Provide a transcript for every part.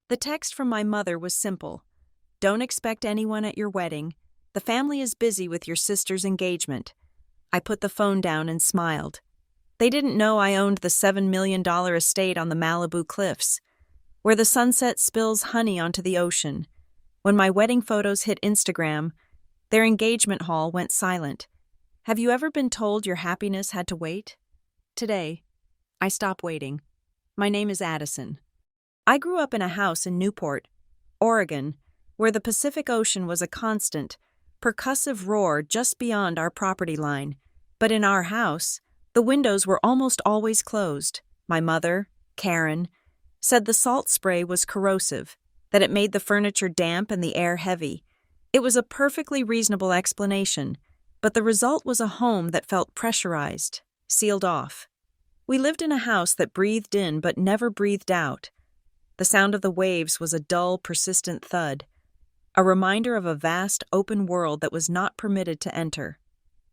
The text from my mother was simple. Don't expect anyone at your wedding. The family is busy with your sister's engagement. I put the phone down and smiled. They didn't know I owned the $7 million estate on the Malibu cliffs, where the sunset spills honey onto the ocean. When my wedding photos hit Instagram, their engagement hall went silent. Have you ever been told your happiness had to wait? Today, I stop waiting. My name is Addison. I grew up in a house in Newport, Oregon, where the Pacific Ocean was a constant, percussive roar just beyond our property line. But in our house, the windows were almost always closed. My mother, Karen, said the salt spray was corrosive, that it made the furniture damp and the air heavy. It was a perfectly reasonable explanation, but the result was a home that felt pressurized, sealed off. We lived in a house that breathed in but never breathed out. The sound of the waves was a dull, persistent thud, a reminder of a vast, open world that was not permitted to enter.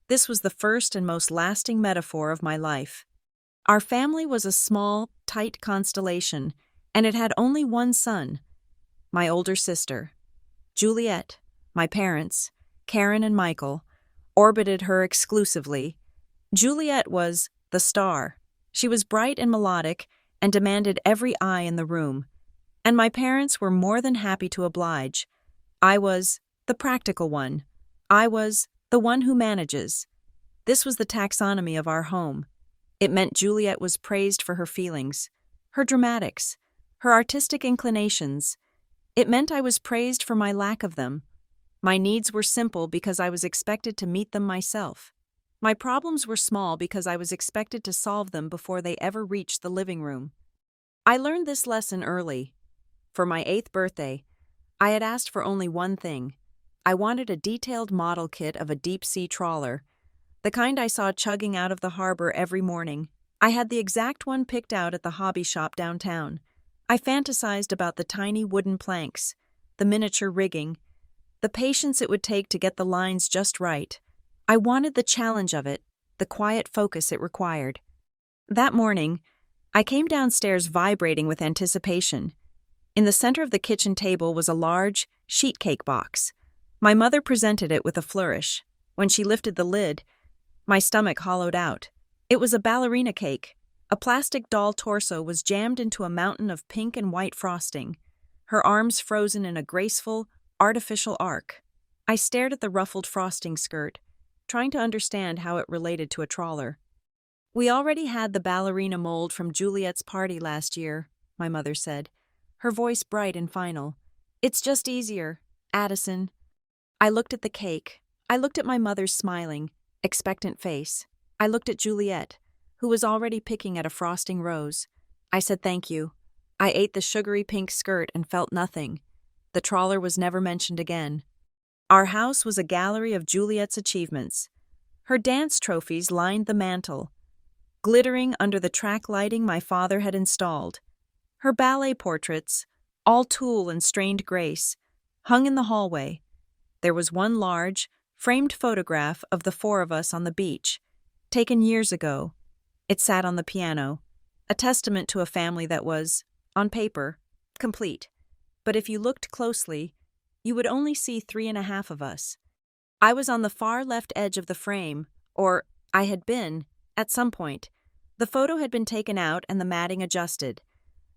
This was the first and most lasting metaphor of my life. Our family was a small, tight constellation, and it had only one son, my older sister. Juliet, my parents, Karen and Michael, orbited her exclusively. Juliet was the star. She was bright and melodic and demanded every eye in the room. And my parents were more than happy to oblige. I was the practical one. I was the one who manages. This was the taxonomy of our home. It meant Juliet was praised for her feelings, her dramatics, her artistic inclinations. It meant I was praised for my lack of them. My needs were simple because I was expected to meet them myself. My problems were small because I was expected to solve them before they ever reached the living room. I learned this lesson early. For my 8th birthday, I had asked for only one thing. I wanted a detailed model kit of a deep-sea trawler, the kind I saw chugging out of the harbor every morning. I had the exact one picked out at the hobby shop downtown. I fantasized about the tiny wooden planks, the miniature rigging, the patience it would take to get the lines just right. I wanted the challenge of it, the quiet focus it required. That morning, I came downstairs vibrating with anticipation. In the center of the kitchen table was a large, sheet cake box. My mother presented it with a flourish. When she lifted the lid, my stomach hollowed out. It was a ballerina cake. A plastic doll torso was jammed into a mountain of pink and white frosting, her arms frozen in a graceful, artificial arc. I stared at the ruffled frosting skirt, trying to understand how it related to a trawler. We already had the ballerina mold from Juliet's party last year, my mother said, her voice bright and final. It's just easier, Addison. I looked at the cake. I looked at my mother's smiling, expectant face. I looked at Juliet, who was already picking at a frosting rose. I said thank you. I ate the sugary pink skirt and felt nothing. The trawler was never mentioned again. Our house was a gallery of Juliet's achievements. Her dance trophies lined the mantel, glittering under the track lighting my father had installed. Her ballet portraits, all tulle and strained grace, hung in the hallway. There was one large, framed photograph of the 4 of us on the beach, taken years ago. It sat on the piano, a testament to a family that was, on paper, complete. But if you looked closely, you would only see 3.5 of us. I was on the far left edge of the frame, or I had been, at some point. The photo had been taken out and the matting adjusted.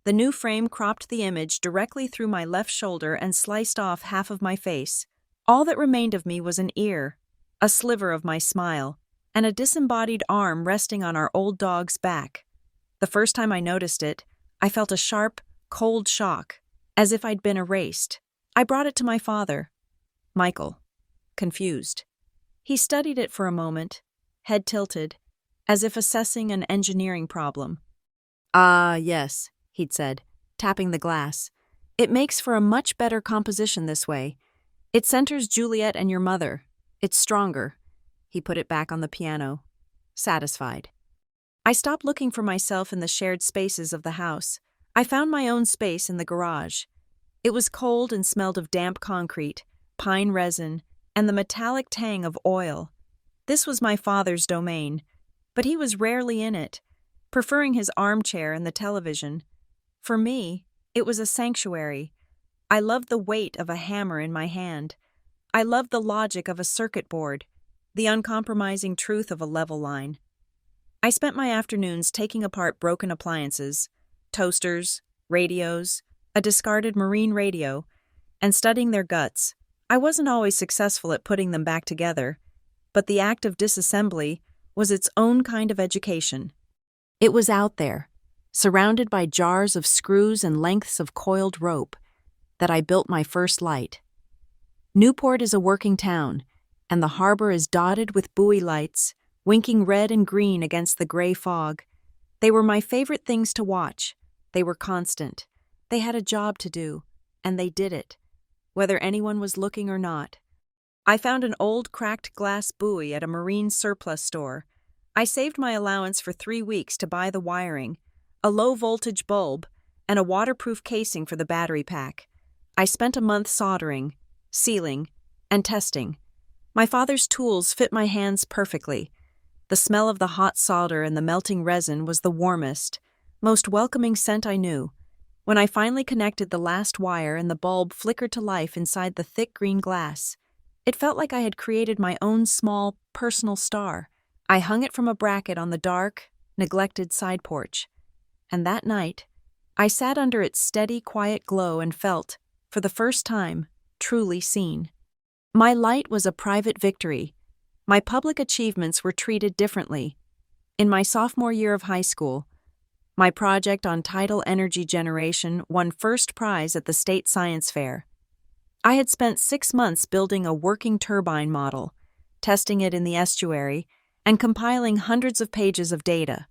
The new frame cropped the image directly through my left shoulder and sliced off half of my face. All that remained of me was an ear, a sliver of my smile, and a disembodied arm resting on our old dog's back. The first time I noticed it, I felt a sharp, cold shock, as if I'd been erased. I brought it to my father, Michael, confused. He studied it for a moment, head tilted, as if assessing an engineering problem. "Ah, yes," he'd said, tapping the glass. "It makes for a much better composition this way. It centers Juliet and your mother. It's stronger." He put it back on the piano, satisfied. I stopped looking for myself in the shared spaces of the house. I found my own space in the garage. It was cold and smelled of damp concrete, pine resin, and the metallic tang of oil. This was my father's domain, but he was rarely in it, preferring his armchair and the television. For me, It was a sanctuary. I loved the weight of a hammer in my hand. I loved the logic of a circuit board, the uncompromising truth of a level line. I spent my afternoons taking apart broken appliances, toasters, radios, a discarded marine radio, and studying their guts. I wasn't always successful at putting them back together, but the act of disassembly was its own kind of education. It was out there, surrounded by jars of screws and lengths of coiled rope, that I built my first light. Newport is a working town, and the harbor is dotted with buoy lights, winking red and green against the gray fog. They were my favorite things to watch. They were constant. They had a job to do, and they did it, whether anyone was looking or not. I found an old cracked glass buoy at a marine surplus store. I saved my allowance for 3 weeks to buy the wiring, a low-voltage bulb, and a waterproof casing for the battery pack. I spent a month soldering, sealing, and testing. My father's tools fit my hands perfectly. The smell of the hot solder and the melting resin was the warmest, most welcoming scent I knew. When I finally connected the last wire and the bulb flickered to life inside the thick green glass, it felt like I had created my own small, personal star. I hung it from a bracket on the dark, neglected side porch. And that night, I sat under its steady, quiet glow and felt, for the first time, truly seen. My light was a private victory. My public achievements were treated differently. In my sophomore year of high school, my project on tidal energy generation won first prize at the state science fair. I had spent 6 months building a working turbine model, testing it in the estuary, and compiling hundreds of pages of data.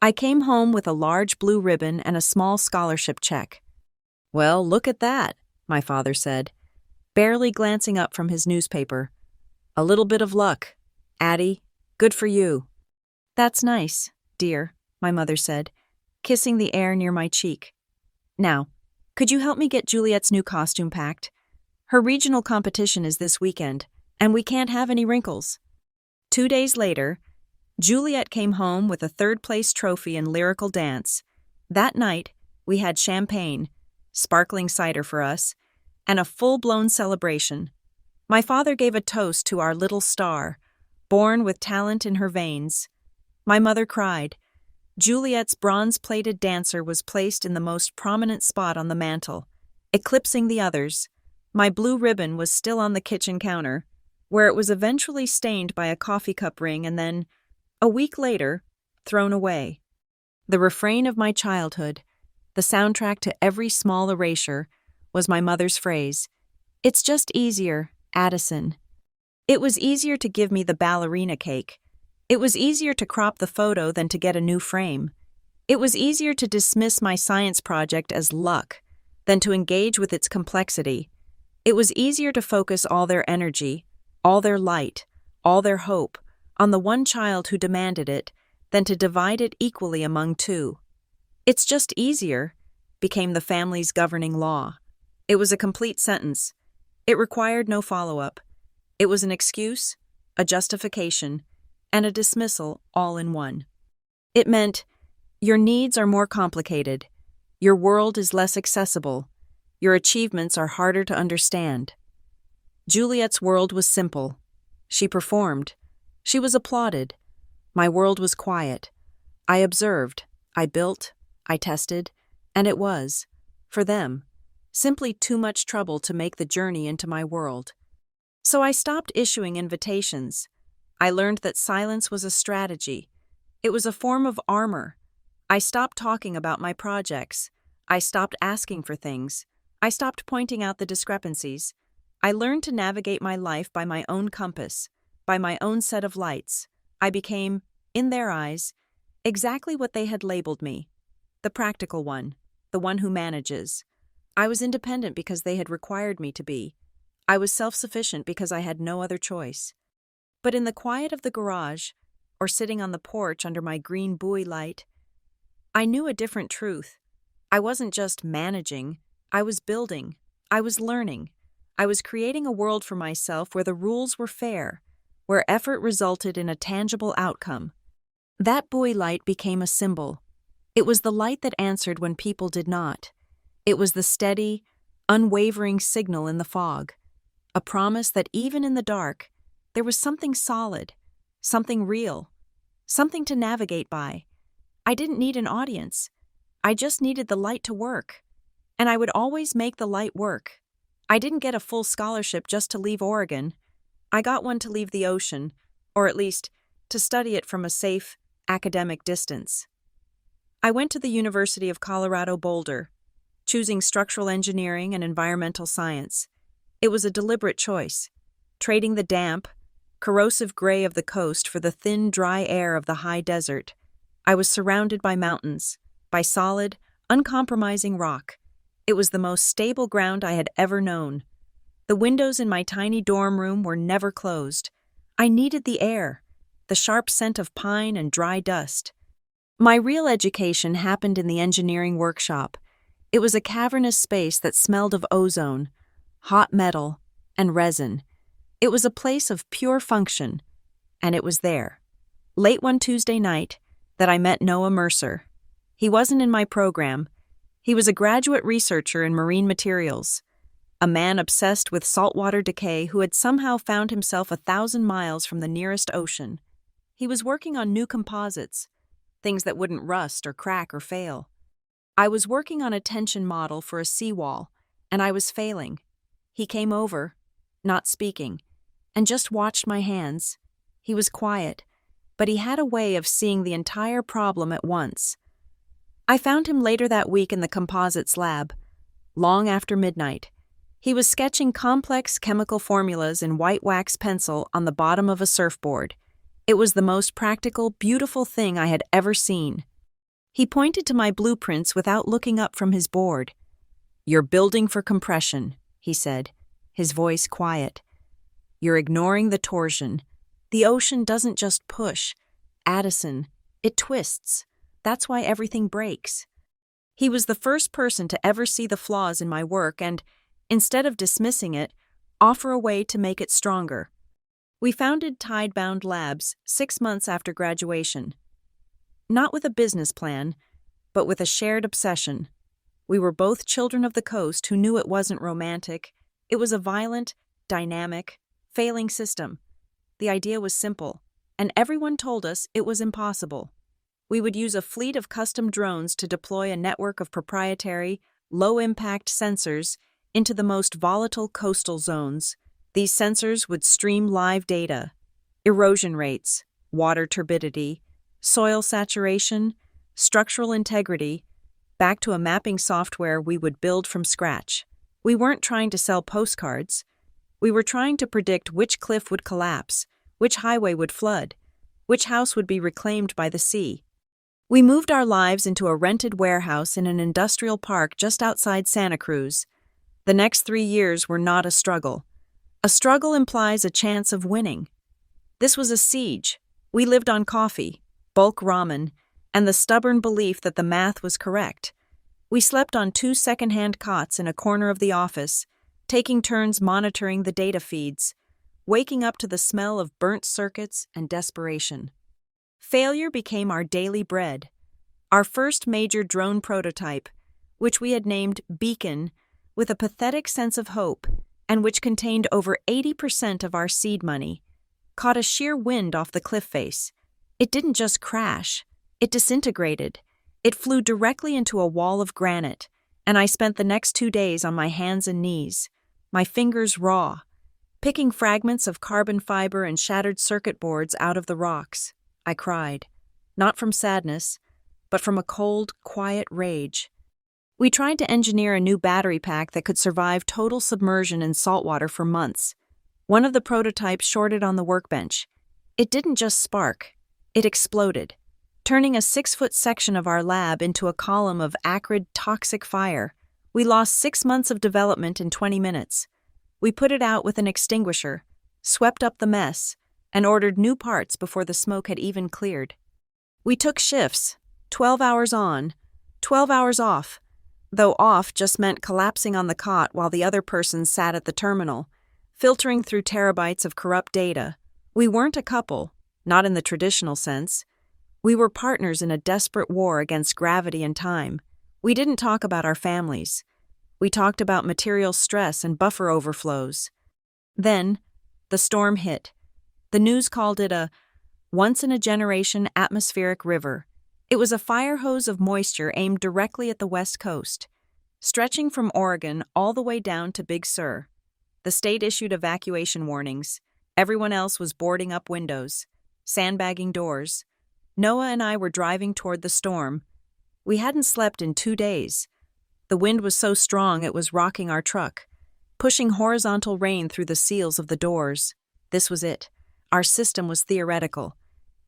I came home with a large blue ribbon and a small scholarship check. "Well, look at that," my father said, barely glancing up from his newspaper. "A little bit of luck, Addie. Good for you." "That's nice, dear," my mother said, kissing the air near my cheek. "Now, could you help me get Juliet's new costume packed? Her regional competition is this weekend, and we can't have any wrinkles." 2 days later, Juliet came home with a third-place trophy in lyrical dance. That night, we had champagne, sparkling cider for us, and a full-blown celebration. My father gave a toast to our little star, born with talent in her veins. My mother cried. Juliet's bronze-plated dancer was placed in the most prominent spot on the mantel, eclipsing the others. My blue ribbon was still on the kitchen counter, where it was eventually stained by a coffee cup ring and then, a week later, thrown away. The refrain of my childhood, the soundtrack to every small erasure, was my mother's phrase, "It's just easier, Addison." It was easier to give me the ballerina cake. It was easier to crop the photo than to get a new frame. It was easier to dismiss my science project as luck than to engage with its complexity. It was easier to focus all their energy, all their light, all their hope on the one child who demanded it than to divide it equally among two. "It's just easier" became the family's governing law. It was a complete sentence. It required no follow-up. It was an excuse, a justification, and a dismissal all in one. It meant, your needs are more complicated, your world is less accessible, your achievements are harder to understand. Juliet's world was simple. She performed. She was applauded. My world was quiet. I observed, I built, I tested, and it was, for them, simply too much trouble to make the journey into my world. So I stopped issuing invitations. I learned that silence was a strategy. It was a form of armor. I stopped talking about my projects. I stopped asking for things. I stopped pointing out the discrepancies. I learned to navigate my life by my own compass, by my own set of lights. I became, in their eyes, exactly what they had labeled me, the practical one, the one who manages. I was independent because they had required me to be. I was self-sufficient because I had no other choice. But in the quiet of the garage, or sitting on the porch under my green buoy light, I knew a different truth. I wasn't just managing, I was building, I was learning. I was creating a world for myself where the rules were fair, where effort resulted in a tangible outcome. That buoy light became a symbol. It was the light that answered when people did not. It was the steady, unwavering signal in the fog, a promise that even in the dark, there was something solid, something real, something to navigate by. I didn't need an audience. I just needed the light to work. And I would always make the light work. I didn't get a full scholarship just to leave Oregon. I got one to leave the ocean, or at least to study it from a safe, academic distance. I went to the University of Colorado Boulder, choosing structural engineering and environmental science. It was a deliberate choice, trading the damp, corrosive gray of the coast for the thin, dry air of the high desert. I was surrounded by mountains, by solid, uncompromising rock. It was the most stable ground I had ever known. The windows in my tiny dorm room were never closed. I needed the air, the sharp scent of pine and dry dust. My real education happened in the engineering workshop. It was a cavernous space that smelled of ozone, hot metal, and resin. It was a place of pure function, and it was there, late one Tuesday night, that I met Noah Mercer. He wasn't in my program. He was a graduate researcher in marine materials, a man obsessed with saltwater decay who had somehow found himself 1,000 miles from the nearest ocean. He was working on new composites, things that wouldn't rust or crack or fail. I was working on a tension model for a seawall, and I was failing. He came over, not speaking, and just watched my hands. He was quiet, but he had a way of seeing the entire problem at once. I found him later that week in the composites lab, long after midnight. He was sketching complex chemical formulas in white wax pencil on the bottom of a surfboard. It was the most practical, beautiful thing I had ever seen. He pointed to my blueprints without looking up from his board. "You're building for compression," he said, his voice quiet. "You're ignoring the torsion. The ocean doesn't just push. Addison, it twists. That's why everything breaks." He was the first person to ever see the flaws in my work and, instead of dismissing it, offer a way to make it stronger. We founded Tidebound Labs 6 months after graduation. Not with a business plan, but with a shared obsession. We were both children of the coast who knew it wasn't romantic. It was a violent, dynamic, failing system. The idea was simple, and everyone told us it was impossible. We would use a fleet of custom drones to deploy a network of proprietary, low-impact sensors into the most volatile coastal zones. These sensors would stream live data, erosion rates, water turbidity, soil saturation, structural integrity, back to a mapping software we would build from scratch. We weren't trying to sell postcards. We were trying to predict which cliff would collapse, which highway would flood, which house would be reclaimed by the sea. We moved our lives into a rented warehouse in an industrial park just outside Santa Cruz. The next 3 years were not a struggle. A struggle implies a chance of winning. This was a siege. We lived on coffee, bulk ramen, and the stubborn belief that the math was correct. We slept on 2 second-hand cots in a corner of the office, taking turns monitoring the data feeds, waking up to the smell of burnt circuits and desperation. Failure became our daily bread. Our first major drone prototype, which we had named Beacon, with a pathetic sense of hope, and which contained over 80% of our seed money, caught a sheer wind off the cliff face. It didn't just crash, it disintegrated. It flew directly into a wall of granite, and I spent the next 2 days on my hands and knees, my fingers raw, picking fragments of carbon fiber and shattered circuit boards out of the rocks. I cried, not from sadness, but from a cold, quiet rage. We tried to engineer a new battery pack that could survive total submersion in saltwater for months. One of the prototypes shorted on the workbench. It didn't just spark, it exploded, turning a 6-foot section of our lab into a column of acrid, toxic fire. We lost 6 months of development in 20 minutes. We put it out with an extinguisher, swept up the mess, and ordered new parts before the smoke had even cleared. We took shifts, 12 hours on, 12 hours off, though off just meant collapsing on the cot while the other person sat at the terminal, filtering through terabytes of corrupt data. We weren't a couple, not in the traditional sense. We were partners in a desperate war against gravity and time. We didn't talk about our families. We talked about material stress and buffer overflows. Then, the storm hit. The news called it a once-in-a-generation atmospheric river. It was a fire hose of moisture aimed directly at the West Coast, stretching from Oregon all the way down to Big Sur. The state issued evacuation warnings. Everyone else was boarding up windows, sandbagging doors. Noah and I were driving toward the storm. We hadn't slept in 2 days. The wind was so strong it was rocking our truck, pushing horizontal rain through the seals of the doors. This was it. Our system was theoretical.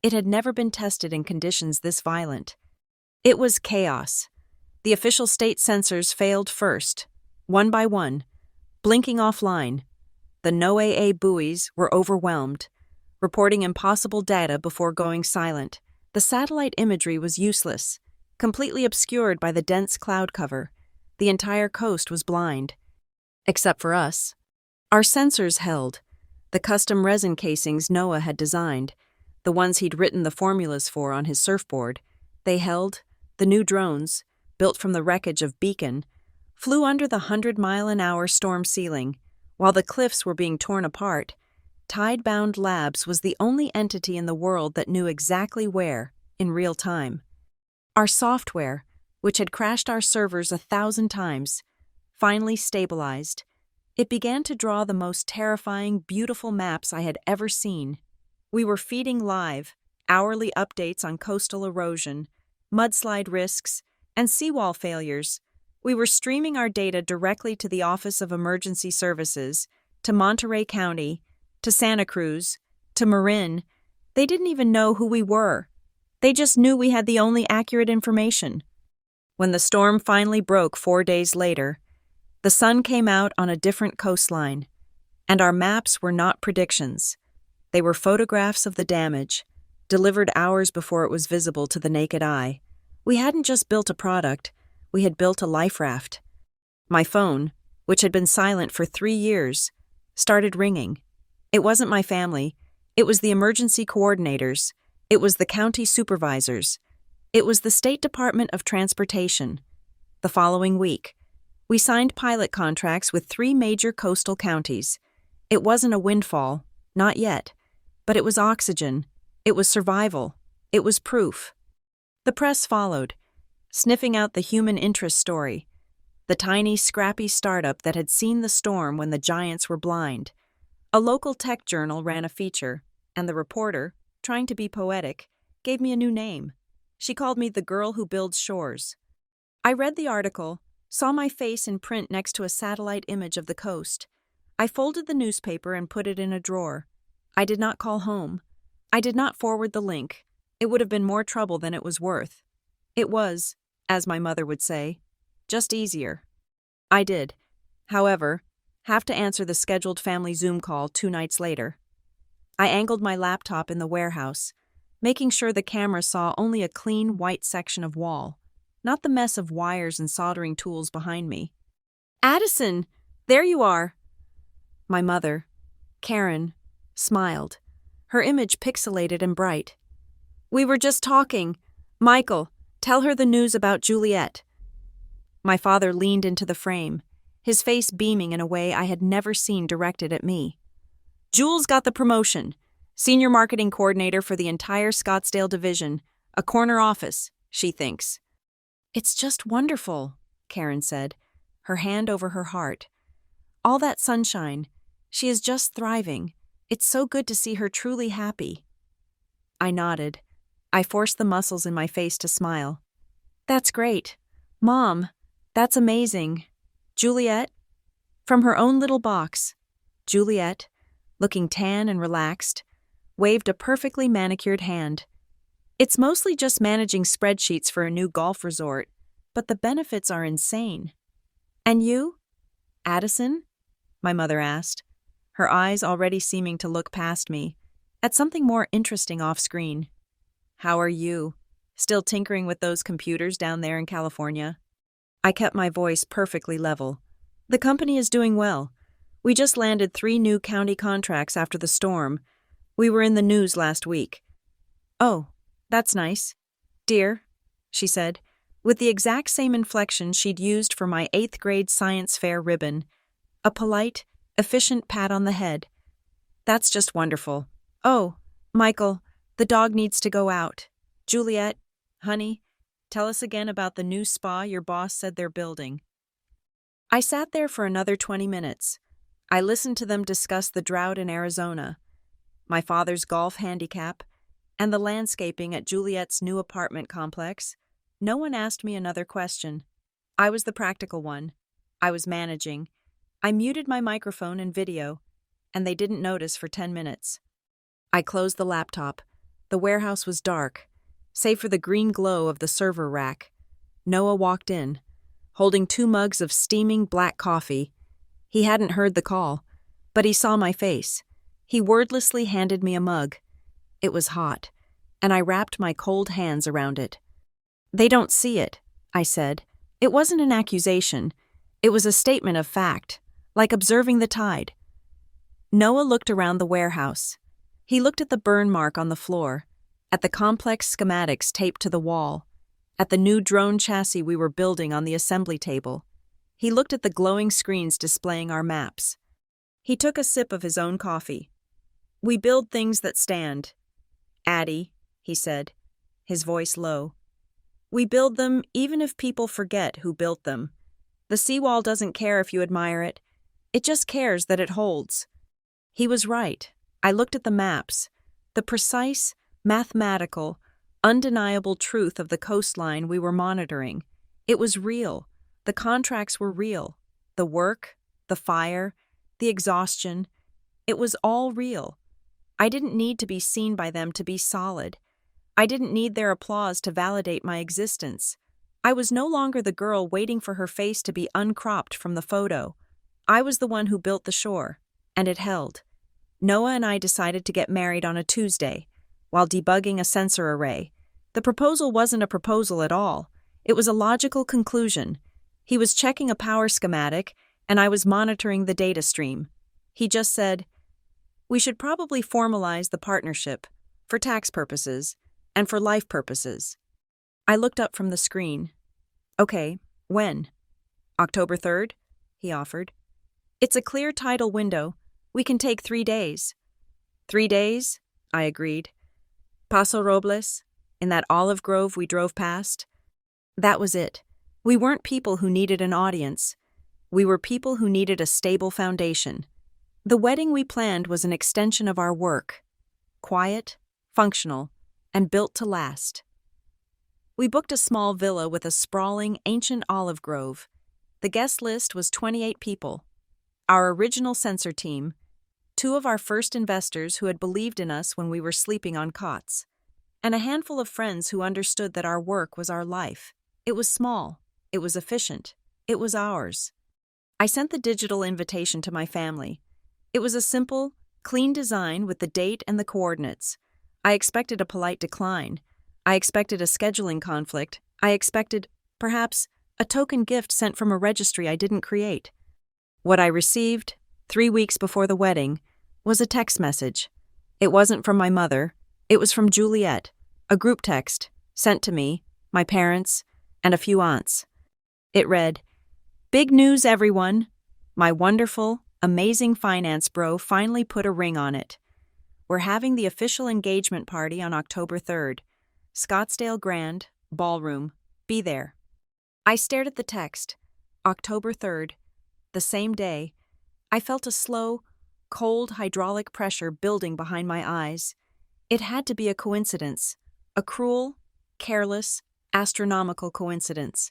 It had never been tested in conditions this violent. It was chaos. The official state sensors failed first, one by one, blinking offline. The NOAA buoys were overwhelmed, reporting impossible data before going silent. The satellite imagery was useless, completely obscured by the dense cloud cover. The entire coast was blind. Except for us. Our sensors held. The custom resin casings Noah had designed, the ones he'd written the formulas for on his surfboard, they held. The new drones, built from the wreckage of Beacon, flew under the 100-mile-an-hour storm ceiling. While the cliffs were being torn apart, Tidebound Labs was the only entity in the world that knew exactly where, in real time. Our software, which had crashed our servers 1,000 times, finally stabilized. It began to draw the most terrifying, beautiful maps I had ever seen. We were feeding live, hourly updates on coastal erosion, mudslide risks, and seawall failures. We were streaming our data directly to the Office of Emergency Services, to Monterey County, to Santa Cruz, to Marin. They didn't even know who we were. They just knew we had the only accurate information. When the storm finally broke 4 days later, the sun came out on a different coastline, and our maps were not predictions. They were photographs of the damage, delivered hours before it was visible to the naked eye. We hadn't just built a product, we had built a life raft. My phone, which had been silent for 3 years, started ringing. It wasn't my family. It was the emergency coordinators. It was the county supervisors. It was the State Department of Transportation. The following week, we signed pilot contracts with 3 major coastal counties. It wasn't a windfall, not yet, but it was oxygen. It was survival. It was proof. The press followed, sniffing out the human interest story, the tiny, scrappy startup that had seen the storm when the giants were blind. A local tech journal ran a feature, and the reporter, trying to be poetic, gave me a new name. She called me the girl who builds shores. I read the article, saw my face in print next to a satellite image of the coast. I folded the newspaper and put it in a drawer. I did not call home. I did not forward the link. It would have been more trouble than it was worth. It was, as my mother would say, just easier. I did, however, have to answer the scheduled family Zoom call 2 nights later. I angled my laptop in the warehouse, making sure the camera saw only a clean white section of wall, not the mess of wires and soldering tools behind me. "Addison, there you are." My mother, Karen, smiled, her image pixelated and bright. "We were just talking. Michael, tell her the news about Juliet." My father leaned into the frame, his face beaming in a way I had never seen directed at me. "Jules got the promotion. Senior marketing coordinator for the entire Scottsdale division, a corner office, she thinks." "It's just wonderful," Karen said, her hand over her heart. "All that sunshine. She is just thriving. It's so good to see her truly happy." I nodded. I forced the muscles in my face to smile. "That's great. Mom, that's amazing. Juliet?" From her own little box, Juliet, looking tan and relaxed, waved a perfectly manicured hand. "It's mostly just managing spreadsheets for a new golf resort, but the benefits are insane." "And you, Addison?" my mother asked, her eyes already seeming to look past me, at something more interesting off-screen. "How are you? Still tinkering with those computers down there in California?" I kept my voice perfectly level. "The company is doing well. We just landed 3 new county contracts after the storm. We were in the news last week." "Oh, that's nice. Dear," she said, with the exact same inflection she'd used for my 8th grade science fair ribbon. A polite, efficient pat on the head. That's just wonderful. Oh, Michael, the dog needs to go out. Juliet, honey, tell us again about the new spa your boss said they're building. I sat there for another 20 minutes. I listened to them discuss the drought in Arizona, my father's golf handicap, and the landscaping at Juliet's new apartment complex. No one asked me another question. I was the practical one. I was managing. I muted my microphone and video, and they didn't notice for 10 minutes. I closed the laptop. The warehouse was dark, save for the green glow of the server rack. Noah walked in, holding 2 mugs of steaming black coffee. He hadn't heard the call, but he saw my face. He wordlessly handed me a mug. It was hot, and I wrapped my cold hands around it. They don't see it, I said. It wasn't an accusation. It was a statement of fact, like observing the tide. Noah looked around the warehouse. He looked at the burn mark on the floor, at the complex schematics taped to the wall, at the new drone chassis we were building on the assembly table. He looked at the glowing screens displaying our maps. He took a sip of his own coffee. We build things that stand. Addie, he said, his voice low. We build them even if people forget who built them. The seawall doesn't care if you admire it. It just cares that it holds. He was right. I looked at the maps. The precise, mathematical, undeniable truth of the coastline we were monitoring. It was real. The contracts were real. The work, the fire, the exhaustion. It was all real. I didn't need to be seen by them to be solid. I didn't need their applause to validate my existence. I was no longer the girl waiting for her face to be uncropped from the photo. I was the one who built the shore, and it held. Noah and I decided to get married on a Tuesday, while debugging a sensor array. The proposal wasn't a proposal at all. It was a logical conclusion. He was checking a power schematic, and I was monitoring the data stream. He just said, "We should probably formalize the partnership, for tax purposes, and for life purposes." I looked up from the screen. "Okay, when?" "October 3rd, he offered. "It's a clear tidal window. We can take 3 days." 3 days? I agreed. Paso Robles, in that olive grove we drove past. That was it. We weren't people who needed an audience. We were people who needed a stable foundation. The wedding we planned was an extension of our work. Quiet, functional, and built to last. We booked a small villa with a sprawling, ancient olive grove. The guest list was 28 people. Our original censor team, 2 of our first investors who had believed in us when we were sleeping on cots, and a handful of friends who understood that our work was our life. It was small. It was efficient. It was ours. I sent the digital invitation to my family. It was a simple, clean design with the date and the coordinates. I expected a polite decline. I expected a scheduling conflict. I expected, perhaps, a token gift sent from a registry I didn't create. What I received, 3 weeks before the wedding, was a text message. It wasn't from my mother. It was from Juliet, a group text, sent to me, my parents, and a few aunts. It read, "Big news, everyone. My wonderful, amazing finance bro finally put a ring on it. We're having the official engagement party on October 3rd. Scottsdale Grand, ballroom. Be there." I stared at the text. October 3rd. The same day. I felt a slow, cold hydraulic pressure building behind my eyes. It had to be a coincidence. A cruel, careless, astronomical coincidence.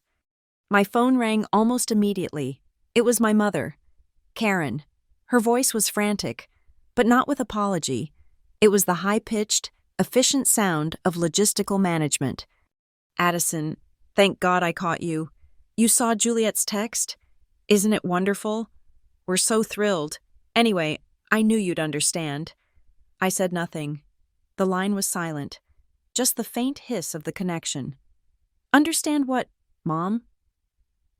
My phone rang almost immediately. It was my mother, Karen. Her voice was frantic, but not with apology. It was the high-pitched, efficient sound of logistical management. "Addison, thank God I caught you. You saw Juliet's text? Isn't it wonderful? We're so thrilled. Anyway, I knew you'd understand." I said nothing. The line was silent, just the faint hiss of the connection. "Understand what, Mom?"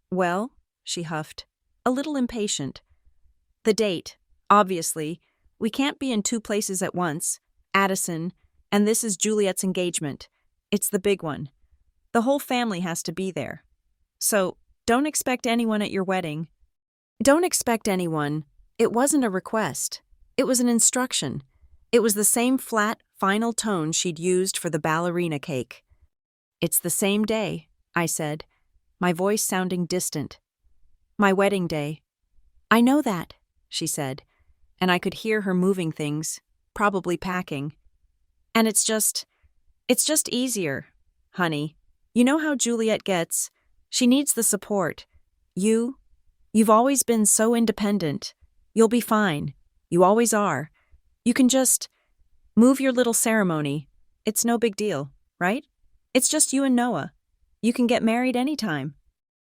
"Well," she huffed, a little impatient. "The date, obviously. We can't be in 2 places at once. Addison, and this is Juliet's engagement. It's the big one. The whole family has to be there. So, don't expect anyone at your wedding. Don't expect anyone. It wasn't a request. It was an instruction. It was the same flat, final tone she'd used for the ballerina cake. It's the same day, I said, my voice sounding distant. My wedding day. I know that, she said, and I could hear her moving things, probably packing. And it's just easier, honey. You know how Juliet gets. She needs the support. You've always been so independent. You'll be fine. You always are. You can just move your little ceremony. It's no big deal, right? It's just you and Noah. You can get married anytime.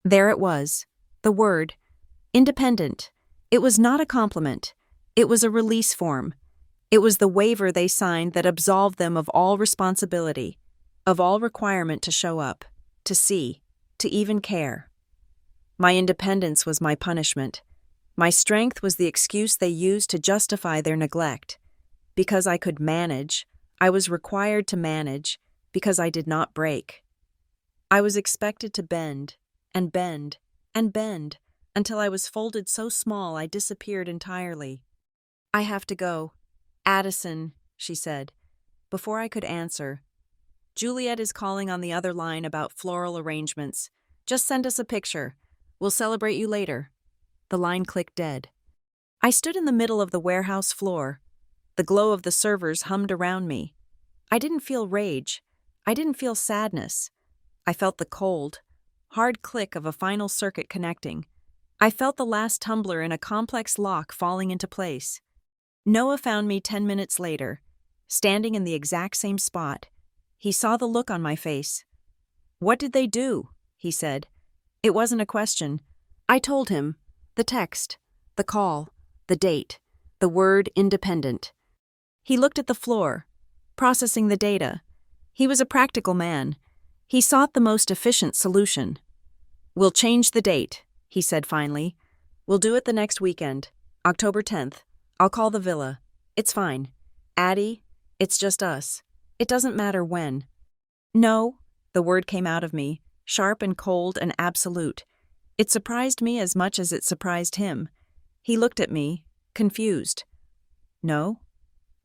There it was, the word, independent. It was not a compliment. It was a release form. It was the waiver they signed that absolved them of all responsibility, of all requirement to show up, to see, to even care. My independence was my punishment. My strength was the excuse they used to justify their neglect. Because I could manage, I was required to manage, because I did not break. I was expected to bend, and bend, and bend, until I was folded so small I disappeared entirely. I have to go. Addison, she said. Before I could answer, Juliet is calling on the other line about floral arrangements. Just send us a picture. We'll celebrate you later. The line clicked dead. I stood in the middle of the warehouse floor. The glow of the servers hummed around me. I didn't feel rage. I didn't feel sadness. I felt the cold, hard click of a final circuit connecting. I felt the last tumbler in a complex lock falling into place. Noah found me 10 minutes later, standing in the exact same spot. He saw the look on my face. "What did they do?" he said. It wasn't a question. I told him. The text, the call, the date, the word independent. He looked at the floor, processing the data. He was a practical man. He sought the most efficient solution. "We'll change the date," he said finally. "We'll do it the next weekend, October 10th. I'll call the villa. It's fine. Addie, it's just us. It doesn't matter when." "No," the word came out of me, sharp and cold and absolute. It surprised me as much as it surprised him. He looked at me, confused. "No?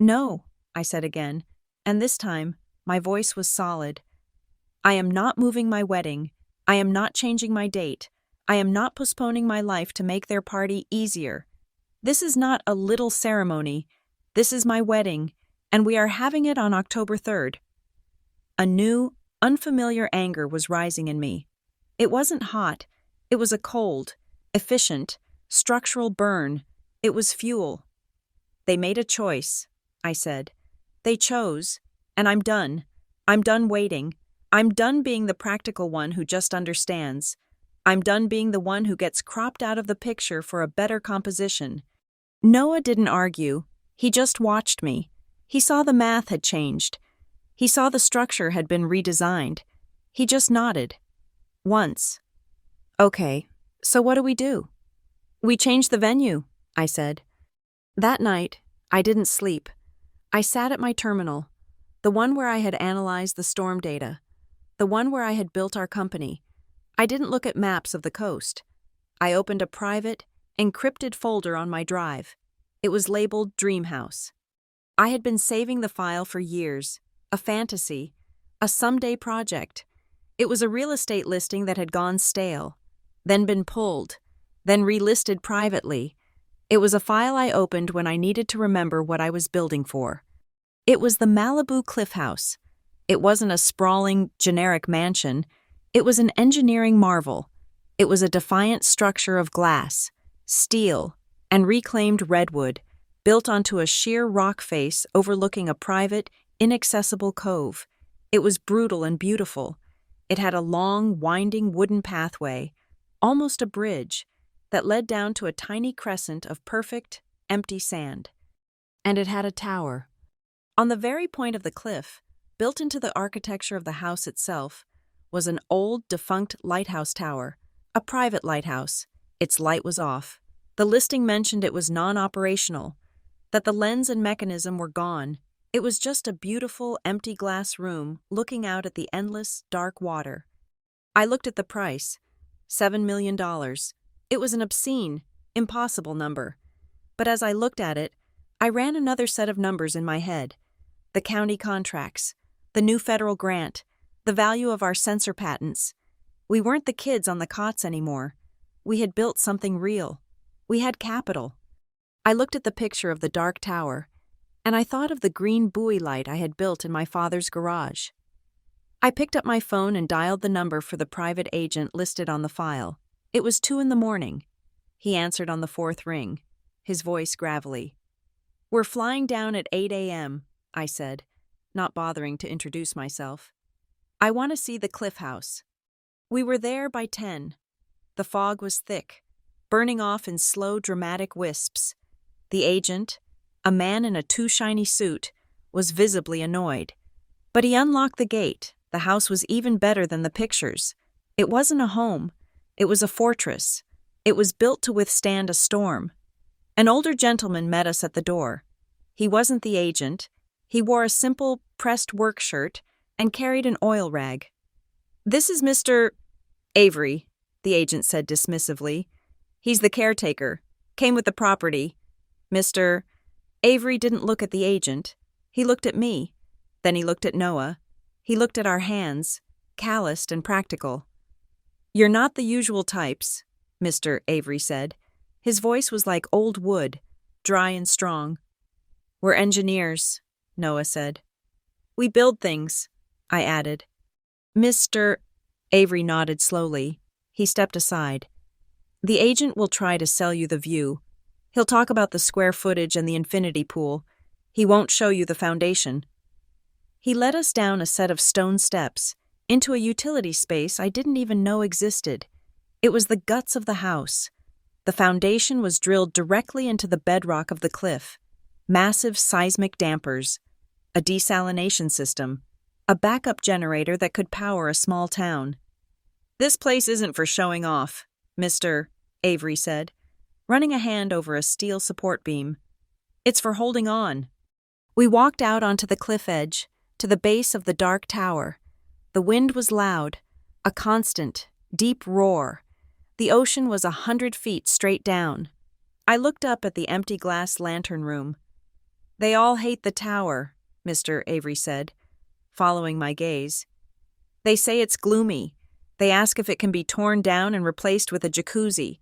No," I said again, and this time my voice was solid. "I am not moving my wedding. I am not changing my date. I am not postponing my life to make their party easier. This is not a little ceremony. This is my wedding, and we are having it on October 3rd. A new, unfamiliar anger was rising in me. It wasn't hot. It was a cold, efficient, structural burn. It was fuel. "They made a choice," I said. "They chose, and I'm done. I'm done waiting. I'm done being the practical one who just understands. I'm done being the one who gets cropped out of the picture for a better composition." Noah didn't argue. He just watched me. He saw the math had changed. He saw the structure had been redesigned. He just nodded. Once. "Okay, so what do we do?" "We change the venue," I said. That night, I didn't sleep. I sat at my terminal, the one where I had analyzed the storm data, the one where I had built our company. I didn't look at maps of the coast. I opened a private, encrypted folder on my drive. It was labeled Dream House. I had been saving the file for years, a fantasy, a someday project. It was a real estate listing that had gone stale, then been pulled, then relisted privately. It was a file I opened when I needed to remember what I was building for. It was the Malibu Cliff House. It wasn't a sprawling, generic mansion. It was an engineering marvel. It was a defiant structure of glass, steel, and reclaimed redwood, built onto a sheer rock face overlooking a private, inaccessible cove. It was brutal and beautiful. It had a long, winding wooden pathway, almost a bridge, that led down to a tiny crescent of perfect, empty sand. And it had a tower. On the very point of the cliff, built into the architecture of the house itself, was an old, defunct lighthouse tower, a private lighthouse. Its light was off. The listing mentioned it was non-operational, that the lens and mechanism were gone, It was just a beautiful, empty glass room looking out at the endless, dark water. I looked at the price. $7 million. It was an obscene, impossible number. But as I looked at it, I ran another set of numbers in my head. The county contracts, the new federal grant, the value of our sensor patents. We weren't the kids on the cots anymore. We had built something real. We had capital. I looked at the picture of the dark tower, and I thought of the green buoy light I had built in my father's garage. I picked up my phone and dialed the number for the private agent listed on the file. It was 2 a.m. He answered on the 4th ring, his voice gravelly. "We're flying down at 8 a.m., I said, not bothering to introduce myself. "I want to see the Cliff House." We were there by 10. The fog was thick, burning off in slow, dramatic wisps. The agent, a man in a too shiny suit, was visibly annoyed. But he unlocked the gate. The house was even better than the pictures. It wasn't a home. It was a fortress. It was built to withstand a storm. An older gentleman met us at the door. He wasn't the agent. He wore a simple, pressed work shirt and carried an oil rag. "This is Mr. Avery," the agent said dismissively. "He's the caretaker. Came with the property." Mr. Avery didn't look at the agent. He looked at me. Then he looked at Noah. He looked at our hands, calloused and practical. "You're not the usual types," Mr. Avery said. His voice was like old wood, dry and strong. "We're engineers," Noah said. "We build things," I added. Mr. Avery nodded slowly. He stepped aside. "The agent will try to sell you the view. He'll talk about the square footage and the infinity pool. He won't show you the foundation." He led us down a set of stone steps, into a utility space I didn't even know existed. It was the guts of the house. The foundation was drilled directly into the bedrock of the cliff. Massive seismic dampers, a desalination system, a backup generator that could power a small town. "This place isn't for showing off," Mr. Avery said, running a hand over a steel support beam. "It's for holding on." We walked out onto the cliff edge, to the base of the dark tower. The wind was loud, a constant, deep roar. The ocean was 100 feet straight down. I looked up at the empty glass lantern room. "They all hate the tower," Mr. Avery said, following my gaze. "They say it's gloomy. They ask if it can be torn down and replaced with a jacuzzi."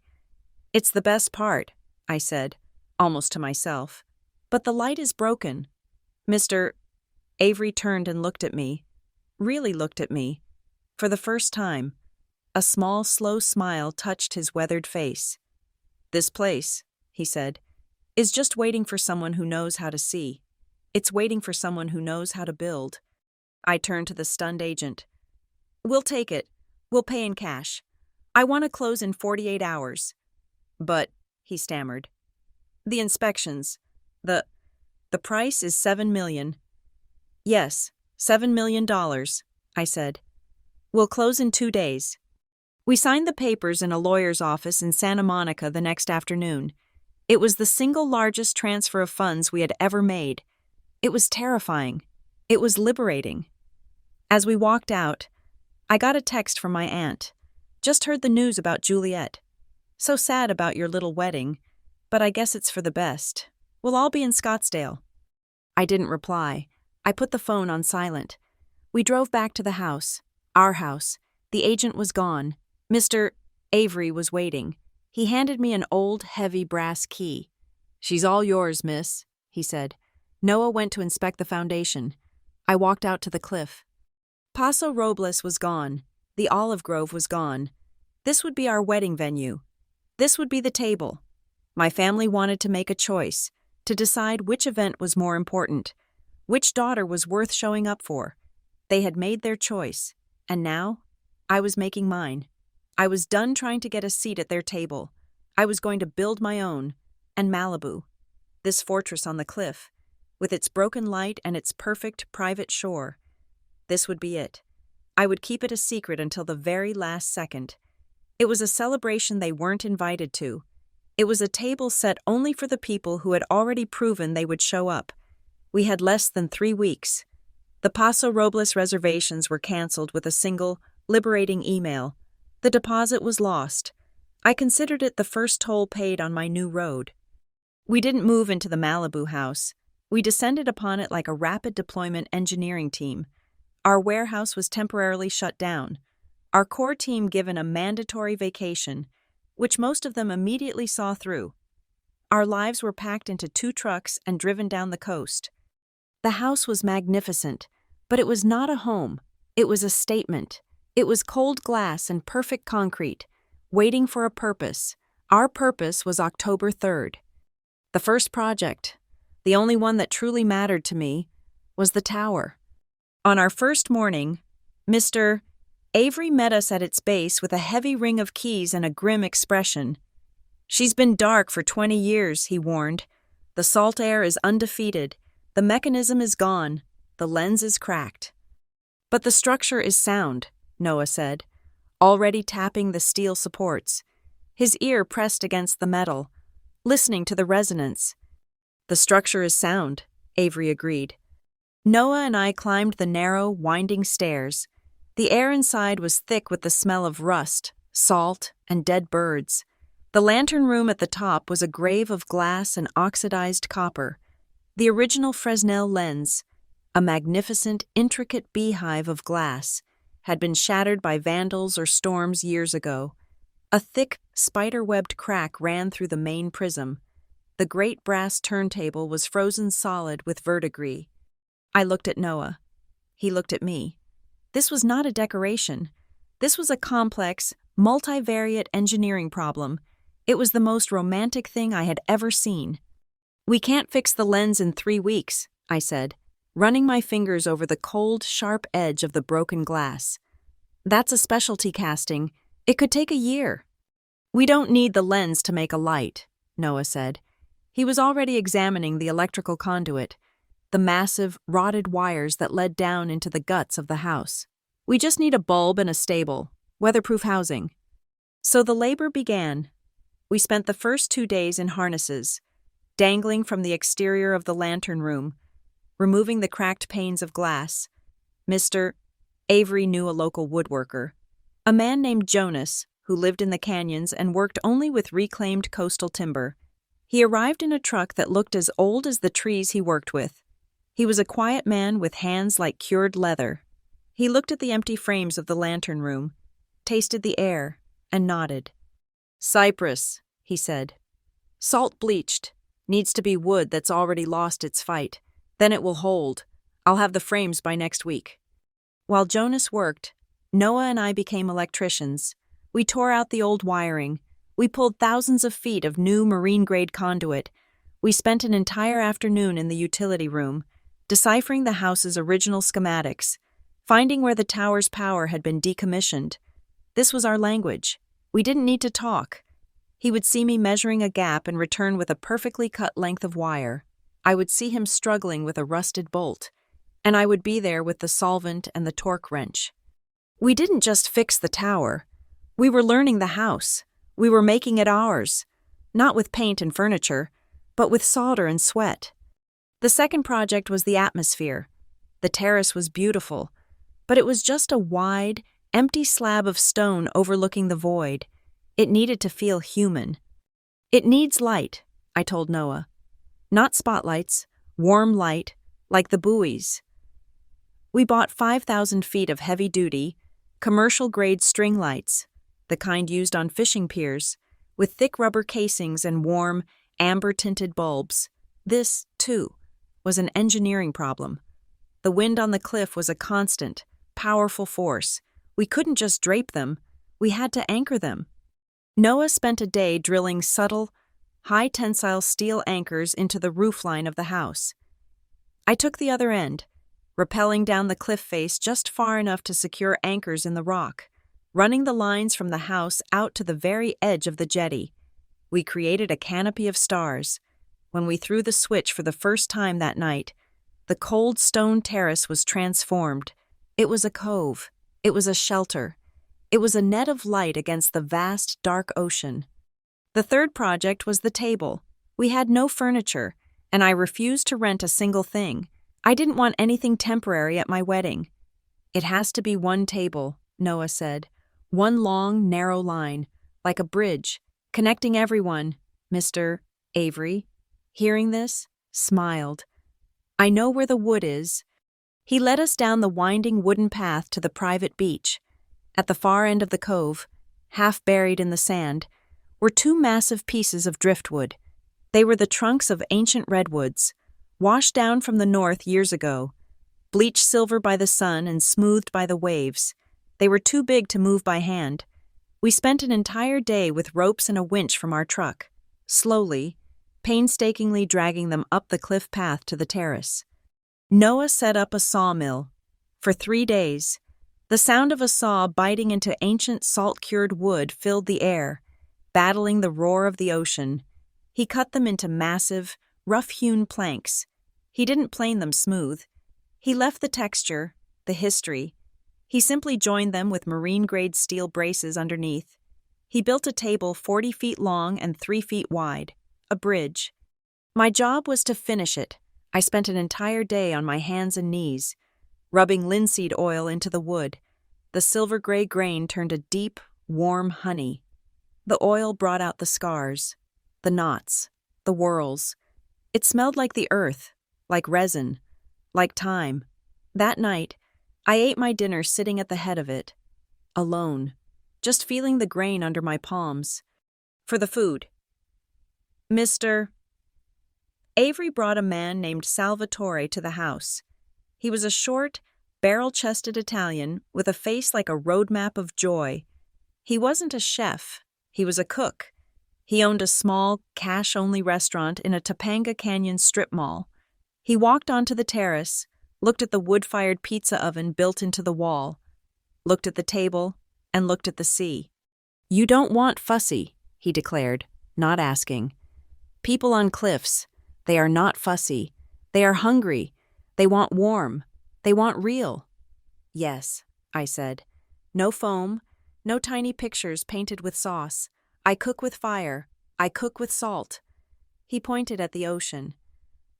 "It's the best part," I said, almost to myself. "But the light is broken." Mr. Avery turned and looked at me, really looked at me. For the first time, a small, slow smile touched his weathered face. "This place," he said, "is just waiting for someone who knows how to see. It's waiting for someone who knows how to build." I turned to the stunned agent. "We'll take it. We'll pay in cash. I want to close in 48 hours. "But," he stammered, "the inspections, the price is $7 million. "Yes, $7 million, I said. "We'll close in 2 days. We signed the papers in a lawyer's office in Santa Monica the next afternoon. It was the single largest transfer of funds we had ever made. It was terrifying. It was liberating. As we walked out, I got a text from my aunt. "Just heard the news about Juliet. So sad about your little wedding, but I guess it's for the best. We'll all be in Scottsdale." I didn't reply. I put the phone on silent. We drove back to the house, our house. The agent was gone. Mr. Avery was waiting. He handed me an old, heavy brass key. "She's all yours, miss," he said. Noah went to inspect the foundation. I walked out to the cliff. Paso Robles was gone. The olive grove was gone. This would be our wedding venue. This would be the table. My family wanted to make a choice, to decide which event was more important, which daughter was worth showing up for. They had made their choice, and now I was making mine. I was done trying to get a seat at their table. I was going to build my own, and Malibu, this fortress on the cliff, with its broken light and its perfect private shore. This would be it. I would keep it a secret until the very last second. It was a celebration they weren't invited to. It was a table set only for the people who had already proven they would show up. We had less than 3 weeks. The Paso Robles reservations were canceled with a single, liberating email. The deposit was lost. I considered it the first toll paid on my new road. We didn't move into the Malibu house. We descended upon it like a rapid deployment engineering team. Our warehouse was temporarily shut down. Our core team given a mandatory vacation, which most of them immediately saw through. Our lives were packed into 2 trucks and driven down the coast. The house was magnificent, but it was not a home. It was a statement. It was cold glass and perfect concrete, waiting for a purpose. Our purpose was October 3rd. The first project, the only one that truly mattered to me, was the tower. On our first morning, Mr. Avery met us at its base with a heavy ring of keys and a grim expression. "She's been dark for 20 years, he warned. "The salt air is undefeated. The mechanism is gone. The lens is cracked." "But the structure is sound," Noah said, already tapping the steel supports, his ear pressed against the metal, listening to the resonance. "The structure is sound," Avery agreed. Noah and I climbed the narrow, winding stairs. The air inside was thick with the smell of rust, salt, and dead birds. The lantern room at the top was a grave of glass and oxidized copper. The original Fresnel lens, a magnificent, intricate beehive of glass, had been shattered by vandals or storms years ago. A thick, spider-webbed crack ran through the main prism. The great brass turntable was frozen solid with verdigris. I looked at Noah. He looked at me. This was not a decoration. This was a complex, multivariate engineering problem. It was the most romantic thing I had ever seen. "We can't fix the lens in 3 weeks," I said, running my fingers over the cold, sharp edge of the broken glass. "That's a specialty casting. It could take a year." "We don't need the lens to make a light," Noah said. He was already examining the electrical conduit, the massive, rotted wires that led down into the guts of the house. "We just need a bulb and a stable, weatherproof housing." So the labor began. We spent the first 2 days in harnesses, dangling from the exterior of the lantern room, removing the cracked panes of glass. Mr. Avery knew a local woodworker, a man named Jonas, who lived in the canyons and worked only with reclaimed coastal timber. He arrived in a truck that looked as old as the trees he worked with. He was a quiet man with hands like cured leather. He looked at the empty frames of the lantern room, tasted the air, and nodded. "Cypress," he said. "Salt bleached. Needs to be wood that's already lost its fight. Then it will hold. I'll have the frames by next week." While Jonas worked, Noah and I became electricians. We tore out the old wiring. We pulled thousands of feet of new marine-grade conduit. We spent an entire afternoon in the utility room, deciphering the house's original schematics, finding where the tower's power had been decommissioned. This was our language. We didn't need to talk. He would see me measuring a gap and return with a perfectly cut length of wire. I would see him struggling with a rusted bolt, and I would be there with the solvent and the torque wrench. We didn't just fix the tower. We were learning the house. We were making it ours, not with paint and furniture, but with solder and sweat. The second project was the atmosphere. The terrace was beautiful, but it was just a wide, empty slab of stone overlooking the void. It needed to feel human. "It needs light," I told Noah. "Not spotlights, warm light, like the buoys." We bought 5,000 feet of heavy-duty, commercial-grade string lights, the kind used on fishing piers, with thick rubber casings and warm, amber-tinted bulbs. This, too, was an engineering problem. The wind on the cliff was a constant, powerful force. We couldn't just drape them. We had to anchor them. Noah spent a day drilling subtle, high-tensile steel anchors into the roofline of the house. I took the other end, rappelling down the cliff face just far enough to secure anchors in the rock, running the lines from the house out to the very edge of the jetty. We created a canopy of stars. When we threw the switch for the first time that night, the cold stone terrace was transformed. It was a cove. It was a shelter. It was a net of light against the vast, dark ocean. The third project was the table. We had no furniture, and I refused to rent a single thing. I didn't want anything temporary at my wedding. It has to be one table, Noah said. One long, narrow line, like a bridge, connecting everyone. Mr. Avery, hearing this, smiled. I know where the wood is. He led us down the winding wooden path to the private beach. At the far end of the cove, half buried in the sand, were two massive pieces of driftwood. They were the trunks of ancient redwoods, washed down from the north years ago, bleached silver by the sun and smoothed by the waves. They were too big to move by hand. We spent an entire day with ropes and a winch from our truck, slowly, painstakingly dragging them up the cliff path to the terrace. Noah set up a sawmill. For 3 days, the sound of a saw biting into ancient salt-cured wood filled the air, battling the roar of the ocean. He cut them into massive, rough-hewn planks. He didn't plane them smooth. He left the texture, the history. He simply joined them with marine-grade steel braces underneath. He built a table 40 feet long and 3 feet wide, a bridge. My job was to finish it. I spent an entire day on my hands and knees, rubbing linseed oil into the wood. The silver-gray grain turned a deep, warm honey. The oil brought out the scars, the knots, the whorls. It smelled like the earth, like resin, like time. That night, I ate my dinner sitting at the head of it, alone, just feeling the grain under my palms. For the food, Mr. Avery brought a man named Salvatore to the house. He was a short, barrel-chested Italian with a face like a roadmap of joy. He wasn't a chef, he was a cook. He owned a small, cash-only restaurant in a Topanga Canyon strip mall. He walked onto the terrace, looked at the wood-fired pizza oven built into the wall, looked at the table, and looked at the sea. "You don't want fussy," he declared, not asking. "People on cliffs, they are not fussy. They are hungry. They want warm. They want real." "Yes," I said. "No foam, no tiny pictures painted with sauce. I cook with fire. I cook with salt." He pointed at the ocean.